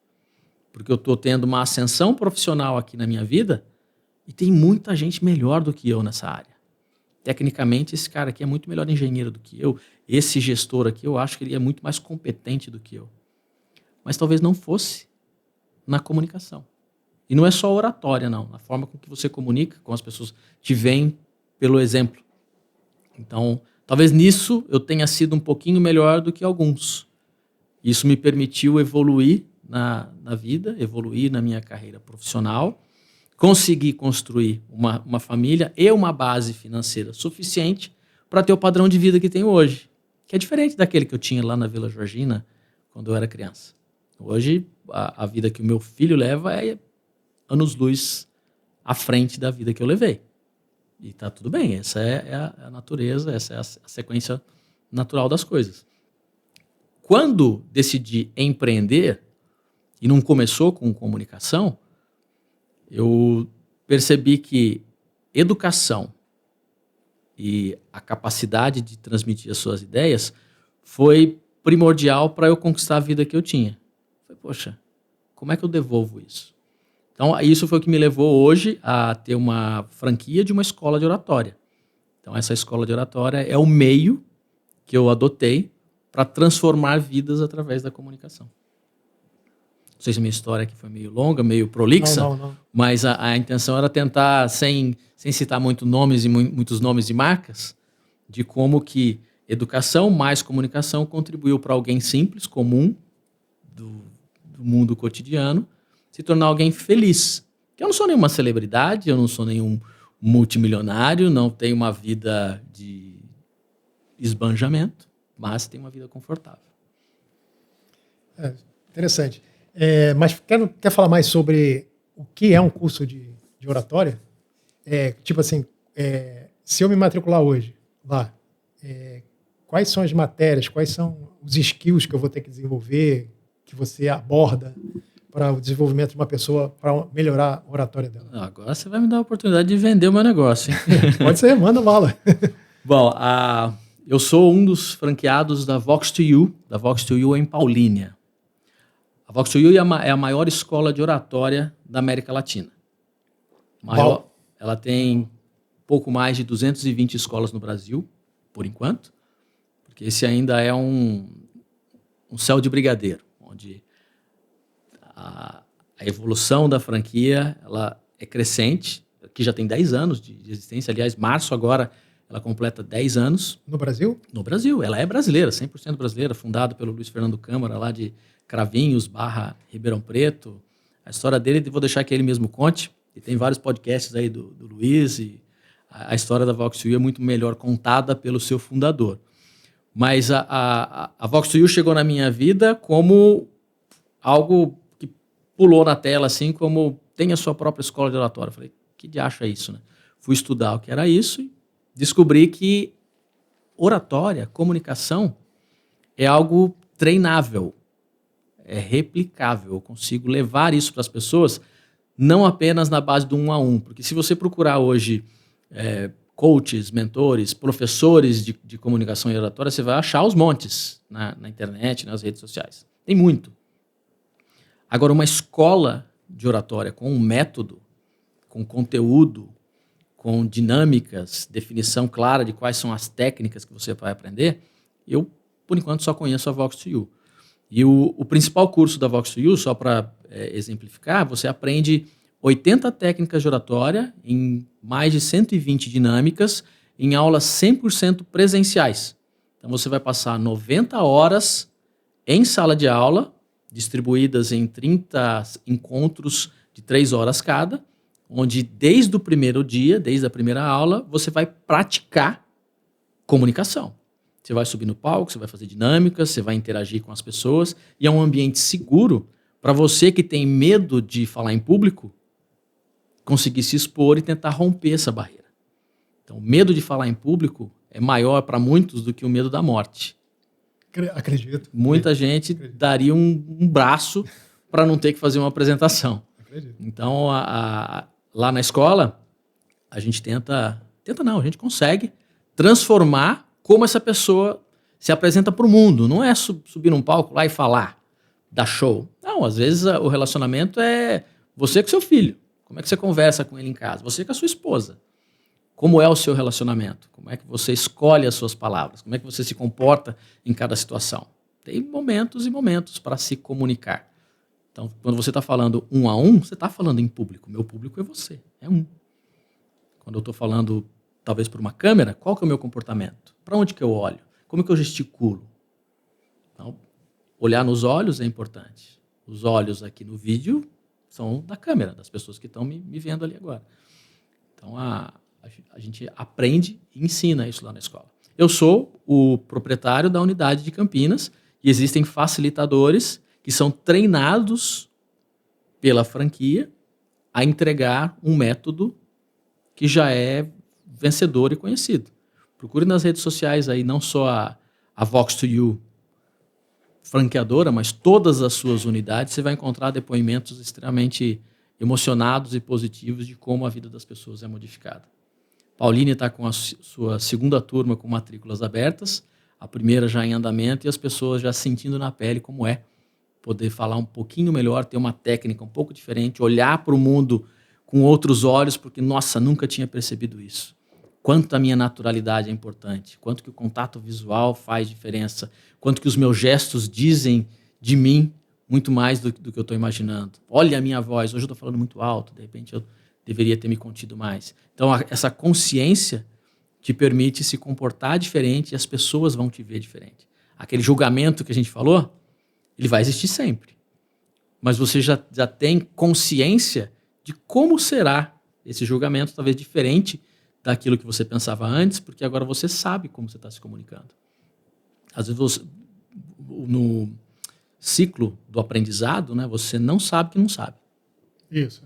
Porque eu estou tendo uma ascensão profissional aqui na minha vida e tem muita gente melhor do que eu nessa área. Tecnicamente, esse cara aqui é muito melhor engenheiro do que eu. Esse gestor aqui, eu acho que ele é muito mais competente do que eu. Mas talvez não fosse na comunicação. E não é só oratória, não. Na forma com que você comunica com as pessoas, te vem pelo exemplo. Então, Talvez nisso eu tenha sido um pouquinho melhor do que alguns. Isso me permitiu evoluir na vida, evoluir na minha carreira profissional, conseguir construir uma família e uma base financeira suficiente para ter o padrão de vida que tenho hoje, que é diferente daquele que eu tinha lá na Vila Georgina quando eu era criança. Hoje, a vida que o meu filho leva é anos-luz à frente da vida que eu levei. E está tudo bem, essa é a natureza, essa é a sequência natural das coisas. Quando decidi empreender, e não começou com comunicação, eu percebi que educação e a capacidade de transmitir as suas ideias foi primordial para eu conquistar a vida que eu tinha. Falei, poxa, como é que eu devolvo isso? Então, isso foi o que me levou hoje a ter uma franquia de uma escola de oratória. Então, essa escola de oratória é o meio que eu adotei para transformar vidas através da comunicação. Não sei se a minha história aqui foi meio longa, meio prolixa, Não. mas a intenção era tentar, sem citar muitos nomes de marcas, de como que educação mais comunicação contribuiu para alguém simples, comum, do mundo cotidiano, se tornar alguém feliz. Eu não sou nenhuma celebridade, eu não sou nenhum multimilionário, não tenho uma vida de esbanjamento, mas tenho uma vida confortável. Interessante. Mas quer falar mais sobre o que é um curso de oratória? Tipo assim, se eu me matricular hoje lá, quais são as matérias, quais são os skills que eu vou ter que desenvolver, que você aborda para o desenvolvimento de uma pessoa, para melhorar a oratória dela? Agora você vai me dar a oportunidade de vender o meu negócio, hein? Pode ser, manda bala. Bom, eu sou um dos franqueados da Vox2U. Da Vox2U em Paulínia. A Vox2U é a maior escola de oratória da América Latina. Ela tem pouco mais de 220 escolas no Brasil, por enquanto, porque esse ainda é um céu de brigadeiro, onde a evolução da franquia ela é crescente, que já tem 10 anos de existência. Aliás, março agora ela completa 10 anos. No Brasil? No Brasil. Ela é brasileira, 100% brasileira, fundada pelo Luiz Fernando Câmara, lá de Cravinhos, Ribeirão Preto. A história dele, vou deixar que ele mesmo conte. E tem vários podcasts aí do Luiz. E a história da Vox2U é muito melhor contada pelo seu fundador. Mas a Vox2U chegou na minha vida como algo que pulou na tela, assim, como tem a sua própria escola de oratória. Eu falei, que diacho é isso, né? Fui estudar o que era isso e descobri que oratória, comunicação, é algo treinável, é replicável. Eu consigo levar isso para as pessoas, não apenas na base do 1 a 1. Porque se você procurar hoje coaches, mentores, professores de comunicação e oratória, você vai achar os montes na internet, nas redes sociais. Tem muito. Agora, uma escola de oratória com um método, com conteúdo, com dinâmicas, definição clara de quais são as técnicas que você vai aprender, eu, por enquanto, só conheço a Vox2U. E o principal curso da Vox2U, só para exemplificar, você aprende 80 técnicas de oratória em mais de 120 dinâmicas em aulas 100% presenciais. Então, você vai passar 90 horas em sala de aula, distribuídas em 30 encontros de 3 horas cada, onde desde o primeiro dia, desde a primeira aula, você vai praticar comunicação. Você vai subir no palco, você vai fazer dinâmicas, você vai interagir com as pessoas, e é um ambiente seguro para você que tem medo de falar em público, conseguir se expor e tentar romper essa barreira. Então, o medo de falar em público é maior para muitos do que o medo da morte. Acredito. Muita gente daria um braço para não ter que fazer uma apresentação. Acredito. Então, lá na escola, a gente a gente consegue transformar como essa pessoa se apresenta para o mundo. Não é subir num palco lá e falar, dar show. Não, às vezes o relacionamento é você com seu filho. Como é que você conversa com ele em casa? Você com a sua esposa. Como é o seu relacionamento? Como é que você escolhe as suas palavras? Como é que você se comporta em cada situação? Tem momentos e momentos para se comunicar. Então, quando você está falando 1 a 1, você está falando em público. Meu público é você, é um. Quando eu estou falando talvez por uma câmera, qual que é o meu comportamento? Para onde que eu olho? Como que eu gesticulo? Então, olhar nos olhos é importante. Os olhos aqui no vídeo são da câmera, das pessoas que estão me vendo ali agora. Então, a gente aprende e ensina isso lá na escola. Eu sou o proprietário da unidade de Campinas e existem facilitadores que são treinados pela franquia a entregar um método que já é vencedor e conhecido. Procure nas redes sociais aí não só a Vox2U franqueadora, mas todas as suas unidades, você vai encontrar depoimentos extremamente emocionados e positivos de como a vida das pessoas é modificada. Pauline está com a sua segunda turma com matrículas abertas, a primeira já em andamento e as pessoas já sentindo na pele como é poder falar um pouquinho melhor, ter uma técnica um pouco diferente, olhar para o mundo com outros olhos, porque, nossa, nunca tinha percebido isso. Quanto a minha naturalidade é importante, quanto que o contato visual faz diferença, quanto que os meus gestos dizem de mim muito mais do que eu estou imaginando. Olha a minha voz, hoje eu estou falando muito alto, de repente eu deveria ter me contido mais. Então, essa consciência te permite se comportar diferente e as pessoas vão te ver diferente. Aquele julgamento que a gente falou, ele vai existir sempre. Mas você já tem consciência de como será esse julgamento, talvez diferente daquilo que você pensava antes, porque agora você sabe como você está se comunicando. Às vezes, no ciclo do aprendizado, né, você não sabe que não sabe. Isso.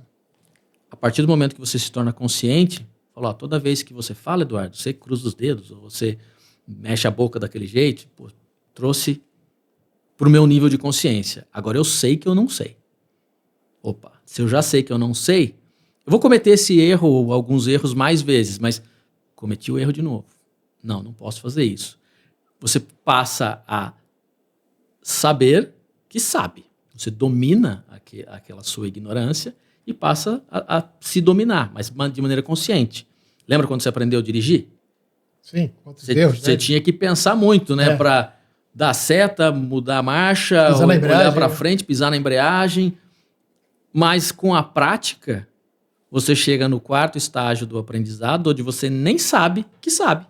A partir do momento que você se torna consciente, fala, ó, toda vez que você fala, Eduardo, você cruza os dedos, ou você mexe a boca daquele jeito, pô, trouxe para o meu nível de consciência. Agora eu sei que eu não sei. Opa, se eu já sei que eu não sei, eu vou cometer esse erro ou alguns erros mais vezes, mas cometi o erro de novo. Não posso fazer isso. Você passa a saber que sabe. Você domina aquela sua ignorância e passa a se dominar, mas de maneira consciente. Lembra quando você aprendeu a dirigir? Sim, quantos erros, Você né? tinha que pensar muito, né? Para dar seta, mudar a marcha, Pisar na embreagem, olhar para frente, pisar na embreagem. Mas com a prática, você chega no quarto estágio do aprendizado, onde você nem sabe que sabe.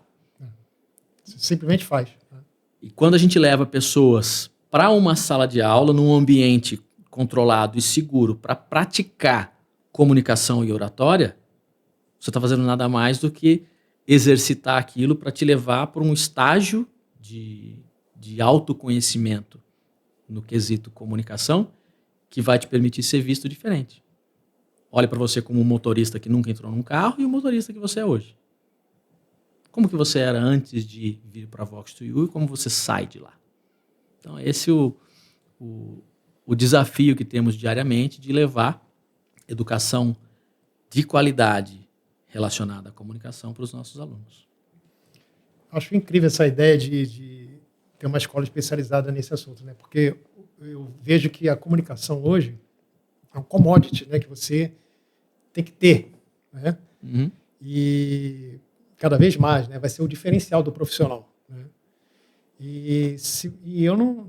Você simplesmente faz. E quando a gente leva pessoas para uma sala de aula, num ambiente controlado e seguro, para praticar comunicação e oratória, você está fazendo nada mais do que exercitar aquilo para te levar para um estágio de autoconhecimento no quesito comunicação que vai te permitir ser visto diferente. Olha para você como um motorista que nunca entrou num carro e o motorista que você é hoje. Como que você era antes de vir para a Vox2U e como você sai de lá. Então, esse é o desafio que temos diariamente de levar educação de qualidade relacionada à comunicação para os nossos alunos. Acho incrível essa ideia de ter uma escola especializada nesse assunto, né? Porque eu vejo que a comunicação hoje é um commodity, né? Que você tem que ter, né? Uhum. E cada vez mais, né? Vai ser o diferencial do profissional, né? E eu não...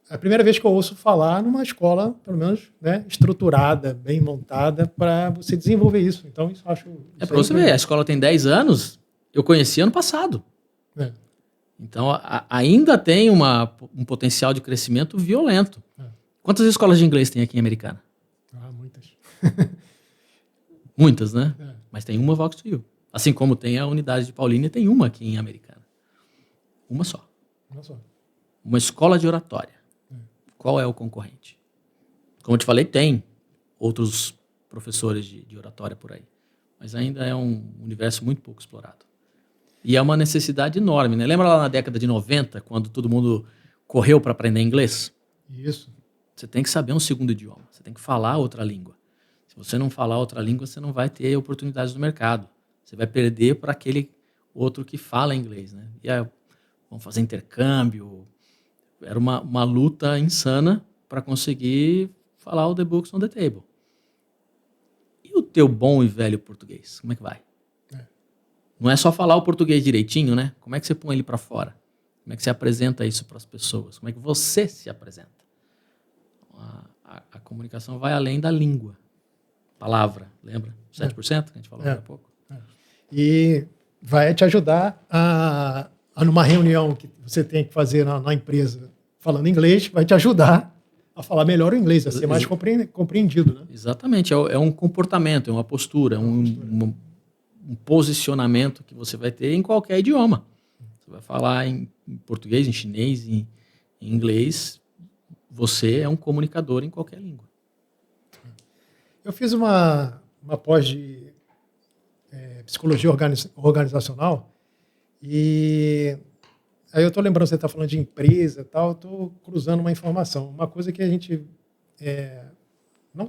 É a primeira vez que eu ouço falar numa escola, pelo menos, né, estruturada, bem montada, para você desenvolver isso. Então, isso eu acho... É para você ver, a escola tem 10 anos, eu conheci ano passado. É. Então, ainda tem um potencial de crescimento violento. É. Quantas escolas de inglês tem aqui em Americana? Muitas. Muitas, né? É. Mas tem uma Vox2U. Assim como tem a unidade de Paulínia, tem uma aqui em Americana. Uma só. Uma só. Uma escola de oratória. Qual é o concorrente? Como eu te falei, tem outros professores de oratória por aí. Mas ainda é um universo muito pouco explorado. E é uma necessidade enorme, né? Lembra lá na década de 90, quando todo mundo correu para aprender inglês? Isso. Você tem que saber um segundo idioma. Você tem que falar outra língua. Se você não falar outra língua, você não vai ter oportunidades no mercado. Você vai perder para aquele outro que fala inglês, né? E aí, vamos fazer intercâmbio. Era uma luta insana para conseguir falar o The Books on the Table. E o teu bom e velho português? Como é que vai? Não é só falar o português direitinho, né? Como é que você põe ele para fora? Como é que você apresenta isso para as pessoas? Como é que você se apresenta? A comunicação vai além da língua. Palavra, lembra? 7% que a gente falou há pouco. E vai te ajudar numa reunião que você tem que fazer na empresa falando inglês, vai te ajudar a falar melhor o inglês, a ser mais compreendido. Né? Exatamente, é um comportamento, é uma postura, um posicionamento que você vai ter em qualquer idioma. Você vai falar em português, em chinês, em inglês, você é um comunicador em qualquer língua. Eu fiz uma pós de psicologia organizacional e aí eu estou lembrando, você está falando de empresa e tal, estou cruzando uma informação. Uma coisa que a gente, não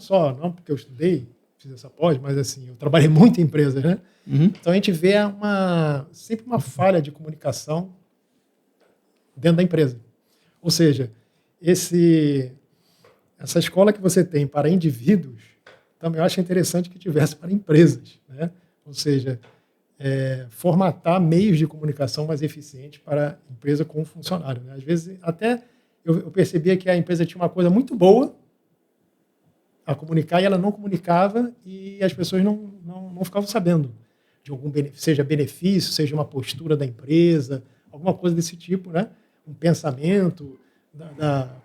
porque eu estudei, fiz essa pós, mas assim, eu trabalhei muito em empresas, né? Uhum. Então a gente vê sempre uma falha de comunicação dentro da empresa. Ou seja, essa escola que você tem para indivíduos, também eu acho interessante que tivesse para empresas, né? Ou seja, formatar meios de comunicação mais eficientes para a empresa com o funcionário. Né? Às vezes, até eu percebia que a empresa tinha uma coisa muito boa a comunicar e ela não comunicava e as pessoas não ficavam sabendo de algum seja benefício, seja uma postura da empresa, alguma coisa desse tipo, né? Um pensamento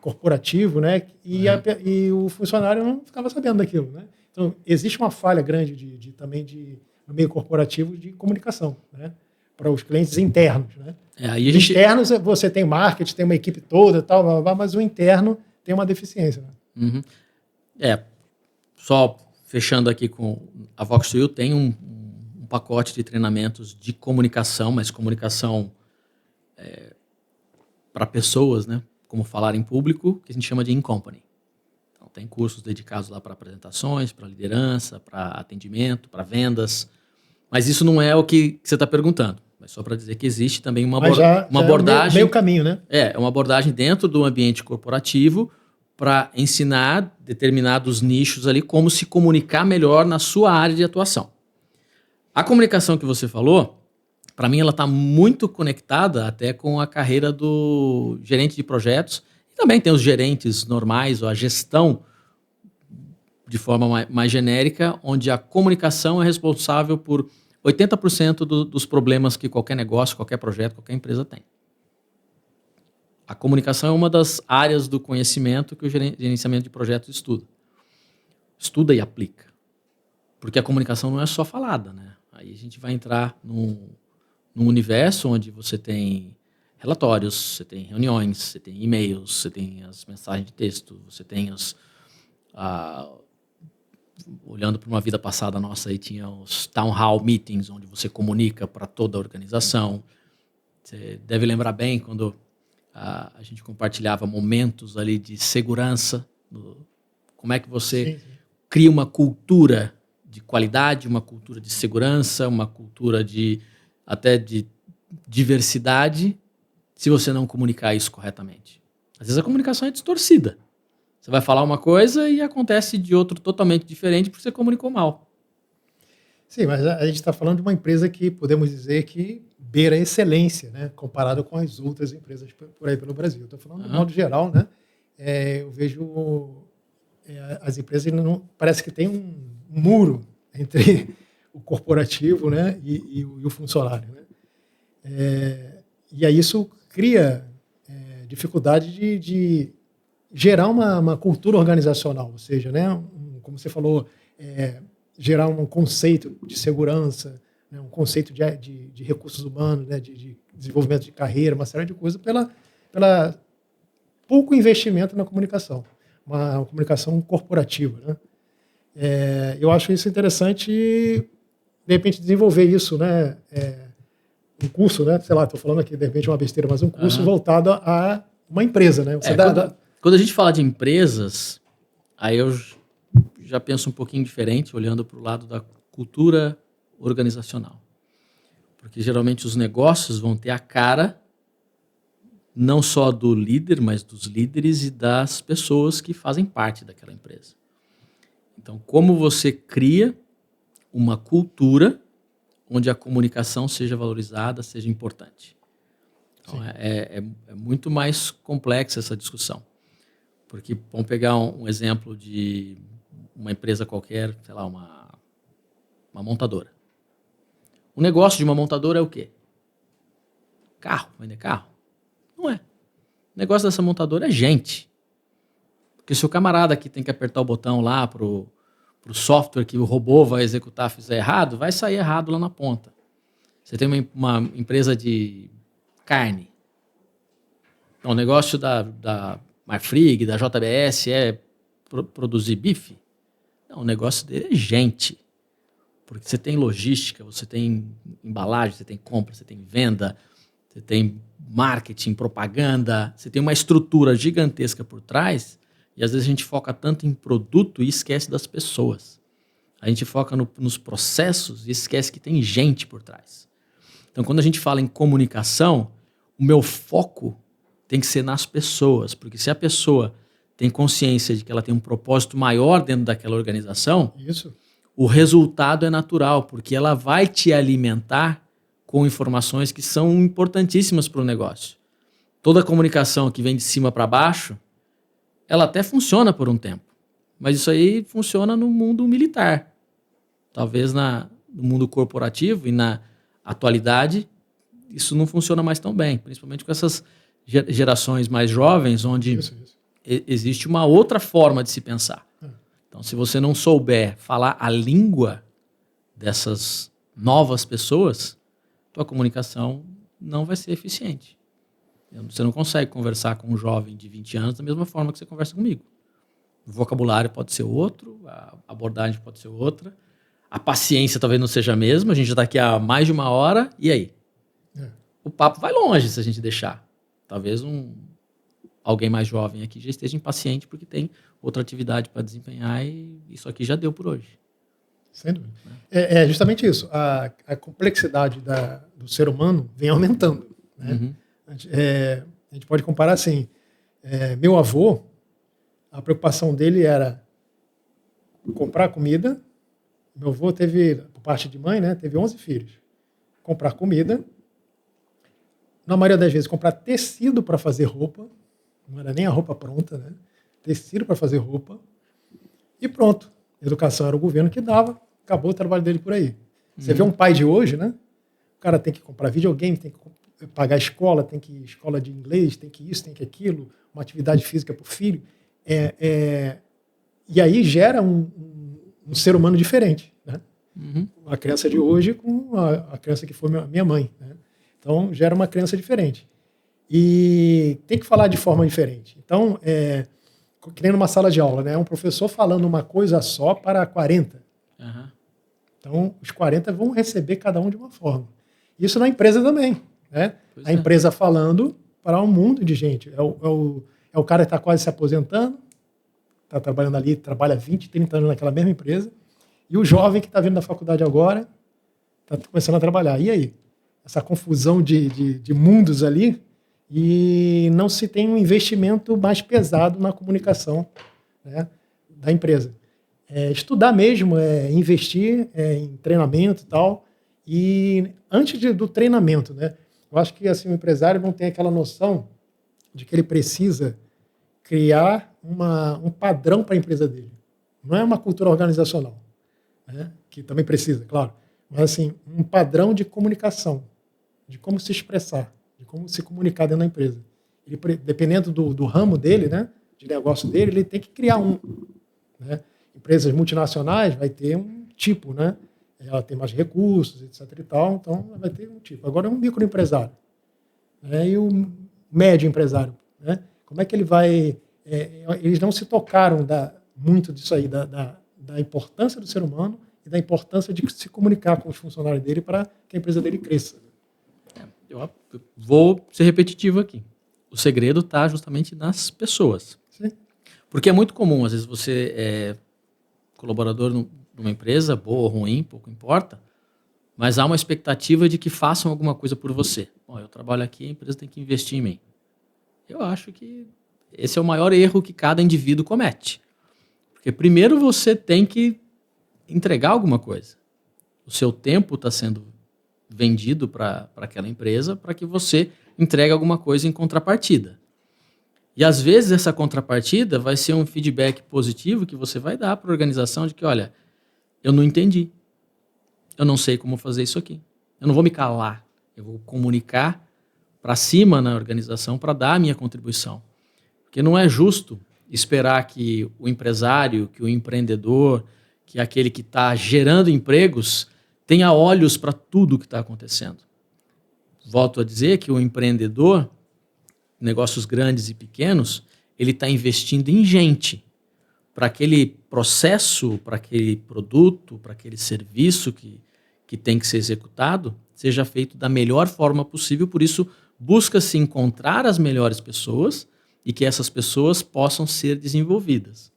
corporativo, né? E o funcionário não ficava sabendo daquilo. Né? Então, existe uma falha grande também no meio corporativo de comunicação, né? Para os clientes internos. Né? Externos, você tem marketing, tem uma equipe toda, tal, mas o interno tem uma deficiência. Né? Uhum. Só fechando aqui com a Vox2U, tem um pacote de treinamentos de comunicação, mas comunicação para pessoas, né? Como falar em público, que a gente chama de in-company. Então, tem cursos dedicados lá para apresentações, para liderança, para atendimento, para vendas. Mas isso não é o que você está perguntando. Mas só para dizer que existe também uma abordagem... meio caminho, né? É uma abordagem dentro do ambiente corporativo para ensinar determinados nichos ali como se comunicar melhor na sua área de atuação. A comunicação que você falou, para mim ela está muito conectada até com a carreira do gerente de projetos. E também tem os gerentes normais, ou a gestão de forma mais genérica, onde a comunicação é responsável por 80% dos problemas que qualquer negócio, qualquer projeto, qualquer empresa tem. A comunicação é uma das áreas do conhecimento que o gerenciamento de projetos estuda. Estuda e aplica. Porque a comunicação não é só falada, né? Aí a gente vai entrar num universo onde você tem relatórios, você tem reuniões, você tem e-mails, você tem as mensagens de texto, você tem olhando para uma vida passada nossa, aí tinha os town hall meetings, onde você comunica para toda a organização. Você deve lembrar bem quando a gente compartilhava momentos ali de segurança, como é que você cria uma cultura de qualidade, uma cultura de segurança, uma cultura até de diversidade, se você não comunicar isso corretamente. Às vezes a comunicação é distorcida. Você vai falar uma coisa e acontece de outro totalmente diferente porque você comunicou mal. Sim, mas a gente está falando de uma empresa que podemos dizer que beira a excelência, né, comparado com as outras empresas por aí pelo Brasil. Estou falando de modo geral, né? Eu vejo as empresas parece que tem um muro entre o corporativo, né, e o funcionário. Né? E aí isso cria dificuldade de gerar uma cultura organizacional, ou seja, né, como você falou, gerar um conceito de segurança, né, um conceito de recursos humanos, né, de desenvolvimento de carreira, uma série de coisas pela pouco investimento na comunicação, uma comunicação corporativa. Né? Eu acho isso interessante e, de repente, desenvolver isso, né, um curso, né, sei lá, estou falando aqui, de repente, uma besteira, mas um curso voltado a uma empresa. Né? Quando a gente fala de empresas, aí eu já penso um pouquinho diferente, olhando para o lado da cultura organizacional. Porque geralmente os negócios vão ter a cara não só do líder, mas dos líderes e das pessoas que fazem parte daquela empresa. Então, como você cria uma cultura onde a comunicação seja valorizada, seja importante. Então, é muito mais complexa essa discussão. Porque vamos pegar um exemplo de uma empresa qualquer, sei lá, uma montadora. O negócio de uma montadora é o quê? Carro, vender carro? Não é. O negócio dessa montadora é gente. Porque se o camarada que tem que apertar o botão lá pro software que o robô vai executar fizer errado, vai sair errado lá na ponta. Você tem uma empresa de carne. Então, o negócio da Marfrig, da JBS é produzir bife? Não, o negócio dele é gente. Porque você tem logística, você tem embalagem, você tem compra, você tem venda, você tem marketing, propaganda, você tem uma estrutura gigantesca por trás e às vezes a gente foca tanto em produto e esquece das pessoas. A gente foca nos processos e esquece que tem gente por trás. Então, quando a gente fala em comunicação, o meu foco tem que ser nas pessoas, porque se a pessoa tem consciência de que ela tem um propósito maior dentro daquela organização, Isso. o resultado é natural, porque ela vai te alimentar com informações que são importantíssimas para o negócio. Toda comunicação que vem de cima para baixo, ela até funciona por um tempo, mas isso aí funciona no mundo militar. Talvez no mundo corporativo e na atualidade, isso não funciona mais tão bem, principalmente com essas gerações mais jovens, onde existe uma outra forma de se pensar. Então, se você não souber falar a língua dessas novas pessoas, tua comunicação não vai ser eficiente. Você não consegue conversar com um jovem de 20 anos da mesma forma que você conversa comigo. O vocabulário pode ser outro, a abordagem pode ser outra, a paciência talvez não seja a mesma, a gente já está aqui há mais de uma hora, e aí? O papo vai longe se a gente deixar. Talvez alguém mais jovem aqui já esteja impaciente porque tem outra atividade para desempenhar e isso aqui já deu por hoje. Sem dúvida. É justamente isso. A complexidade do ser humano vem aumentando. Né? Uhum. A gente pode comparar assim. Meu avô, a preocupação dele era comprar comida. Meu avô teve, por parte de mãe, né, teve 11 filhos. Comprar comida. Na maioria das vezes, comprar tecido para fazer roupa. Não era nem a roupa pronta, né? Tecido para fazer roupa. E pronto. Educação era o governo que dava. Acabou o trabalho dele por aí. Você vê um pai de hoje, né? O cara tem que comprar videogame, tem que pagar escola, tem que ir escola de inglês, tem que isso, tem que aquilo, uma atividade física para o filho. E aí gera um ser humano diferente, né? Uhum. A criança de hoje com a criança que foi minha mãe, né? Então, gera uma criança diferente. E tem que falar de forma diferente. Então, que nem numa sala de aula, né? Um professor falando uma coisa só para 40. Uhum. Então, os 40 vão receber cada um de uma forma. Isso na empresa também, né? A empresa falando para um mundo de gente. É o cara que está quase se aposentando, está trabalhando ali, trabalha 20, 30 anos naquela mesma empresa, e o jovem que está vindo da faculdade agora está começando a trabalhar. E aí? Essa confusão de mundos ali, e não se tem um investimento mais pesado na comunicação, né, da empresa. Estudar mesmo, investir em treinamento e tal, e antes do treinamento, né, eu acho que assim, o empresário não tem aquela noção de que ele precisa criar um padrão para a empresa dele. Não é uma cultura organizacional, né, que também precisa, claro, mas assim, um padrão de comunicação, de como se expressar, de como se comunicar dentro da empresa. Ele, dependendo do ramo dele, né, de negócio dele, ele tem que criar né? Empresas multinacionais vai ter um tipo, né? Ela tem mais recursos, etc. e tal, então ela vai ter um tipo. Agora é um microempresário, né? E o médio empresário, né? Como é que ele vai... eles não se tocaram muito disso aí, da importância do ser humano e da importância de se comunicar com os funcionários dele para que a empresa dele cresça. Eu vou ser repetitivo aqui. O segredo está justamente nas pessoas. Sim. Porque é muito comum, às vezes, você é colaborador numa empresa, boa ou ruim, pouco importa, mas há uma expectativa de que façam alguma coisa por você. Bom, eu trabalho aqui, a empresa tem que investir em mim. Eu acho que esse é o maior erro que cada indivíduo comete. Porque primeiro você tem que entregar alguma coisa. O seu tempo está sendo vendido para aquela empresa para que você entregue alguma coisa em contrapartida. E às vezes essa contrapartida vai ser um feedback positivo que você vai dar para a organização de que, olha, eu não entendi, eu não sei como fazer isso aqui. Eu não vou me calar. Eu vou comunicar para cima na organização para dar a minha contribuição. Porque não é justo esperar que o empresário, que o empreendedor, que aquele que está gerando empregos tenha olhos para tudo que está acontecendo. Volto a dizer que o empreendedor, negócios grandes e pequenos, ele está investindo em gente para aquele processo, para aquele produto, para aquele serviço que tem que ser executado, seja feito da melhor forma possível. Por isso, busca-se encontrar as melhores pessoas e que essas pessoas possam ser desenvolvidas.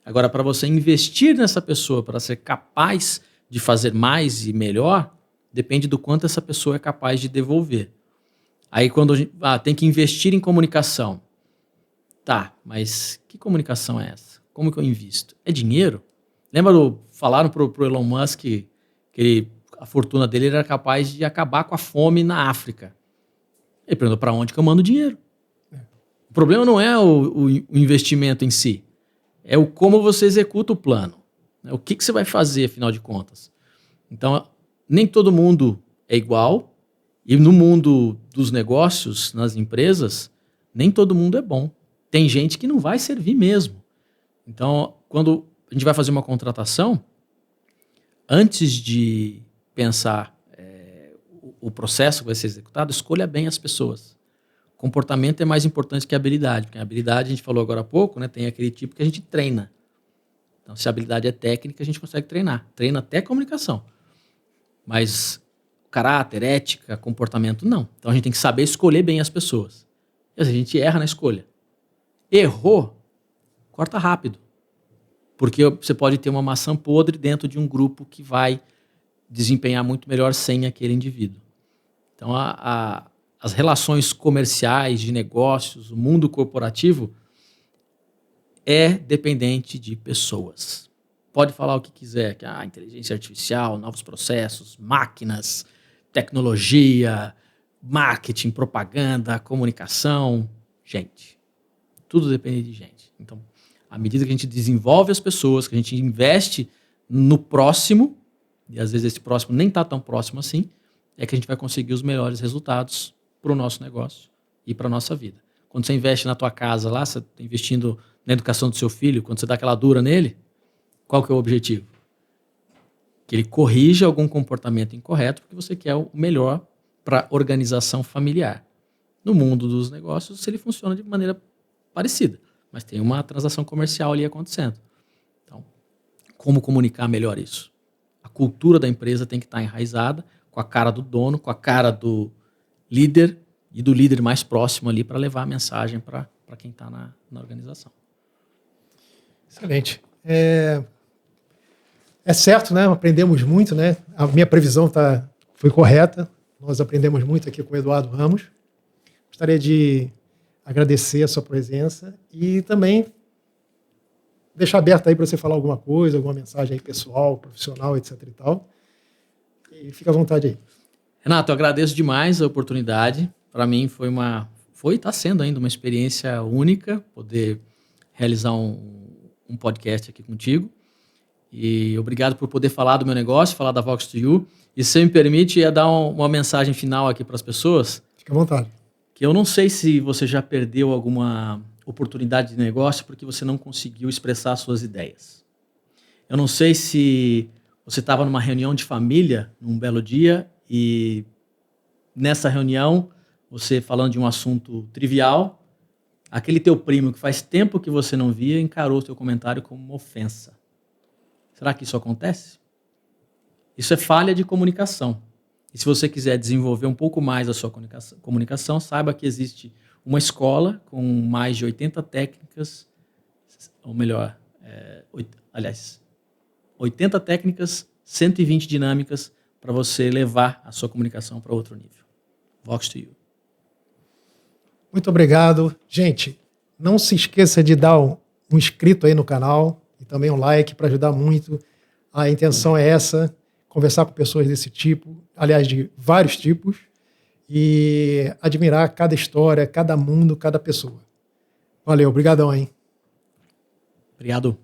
Agora, para você investir nessa pessoa, para ser capaz de fazer mais e melhor, depende do quanto essa pessoa é capaz de devolver. Aí, quando a gente tem que investir em comunicação. Tá, mas que comunicação é essa? Como que eu invisto? É dinheiro? Falaram pro Elon Musk que a fortuna dele era capaz de acabar com a fome na África. Ele perguntou para onde que eu mando dinheiro. O problema não é o investimento em si, é o como você executa o plano. O que você vai fazer, afinal de contas. Então, nem todo mundo é igual, e no mundo dos negócios, nas empresas, nem todo mundo é bom. Tem gente que não vai servir mesmo. Então, quando a gente vai fazer uma contratação, antes de pensar o processo que vai ser executado, escolha bem as pessoas. Comportamento é mais importante que a habilidade, porque a habilidade, a gente falou agora há pouco, né, tem aquele tipo que a gente treina. Então, se a habilidade é técnica, a gente consegue treinar. Treina até comunicação. Mas caráter, ética, comportamento, não. Então, a gente tem que saber escolher bem as pessoas. E a gente erra na escolha. Errou, corta rápido. Porque você pode ter uma maçã podre dentro de um grupo que vai desempenhar muito melhor sem aquele indivíduo. Então, as relações comerciais, de negócios, o mundo corporativo é dependente de pessoas. Pode falar o que quiser, que inteligência artificial, novos processos, máquinas, tecnologia, marketing, propaganda, comunicação, gente. Tudo depende de gente. Então, à medida que a gente desenvolve as pessoas, que a gente investe no próximo, e às vezes esse próximo nem está tão próximo assim, é que a gente vai conseguir os melhores resultados para o nosso negócio e para a nossa vida. Quando você investe na tua casa lá, você está investindo na educação do seu filho, quando você dá aquela dura nele, qual que é o objetivo? Que ele corrija algum comportamento incorreto, porque você quer o melhor para a organização familiar. No mundo dos negócios, ele funciona de maneira parecida, mas tem uma transação comercial ali acontecendo. Então, como comunicar melhor isso? A cultura da empresa tem que estar enraizada, com a cara do dono, com a cara do líder e do líder mais próximo ali para levar a mensagem para quem está na organização. Excelente. É certo, né? Aprendemos muito, né? A minha previsão foi correta. Nós aprendemos muito aqui com o Eduardo Ramos. Gostaria de agradecer a sua presença e também deixar aberto aí para você falar alguma coisa, alguma mensagem aí pessoal, profissional, etc e tal. E fica à vontade aí. Renato, eu agradeço demais a oportunidade. Para mmim está sendo ainda uma experiência única poder realizar um podcast aqui contigo. E obrigado por poder falar do meu negócio, falar da Vox2U. E se você me permite, ia dar uma mensagem final aqui para as pessoas. Fica à vontade. Que eu não sei se você já perdeu alguma oportunidade de negócio porque você não conseguiu expressar suas ideias. Eu não sei se você estava numa reunião de família, num belo dia, e nessa reunião, você falando de um assunto trivial, aquele teu primo que faz tempo que você não via, encarou o teu comentário como uma ofensa. Será que isso acontece? Isso é falha de comunicação. E se você quiser desenvolver um pouco mais a sua comunicação, saiba que existe uma escola com mais de 80 técnicas, ou melhor, 80 técnicas, 120 dinâmicas para você levar a sua comunicação para outro nível. Vox2U. Muito obrigado. Gente, não se esqueça de dar um inscrito aí no canal e também um like para ajudar muito. A intenção é essa, conversar com pessoas desse tipo, aliás, de vários tipos, e admirar cada história, cada mundo, cada pessoa. Valeu, obrigadão, hein? Obrigado.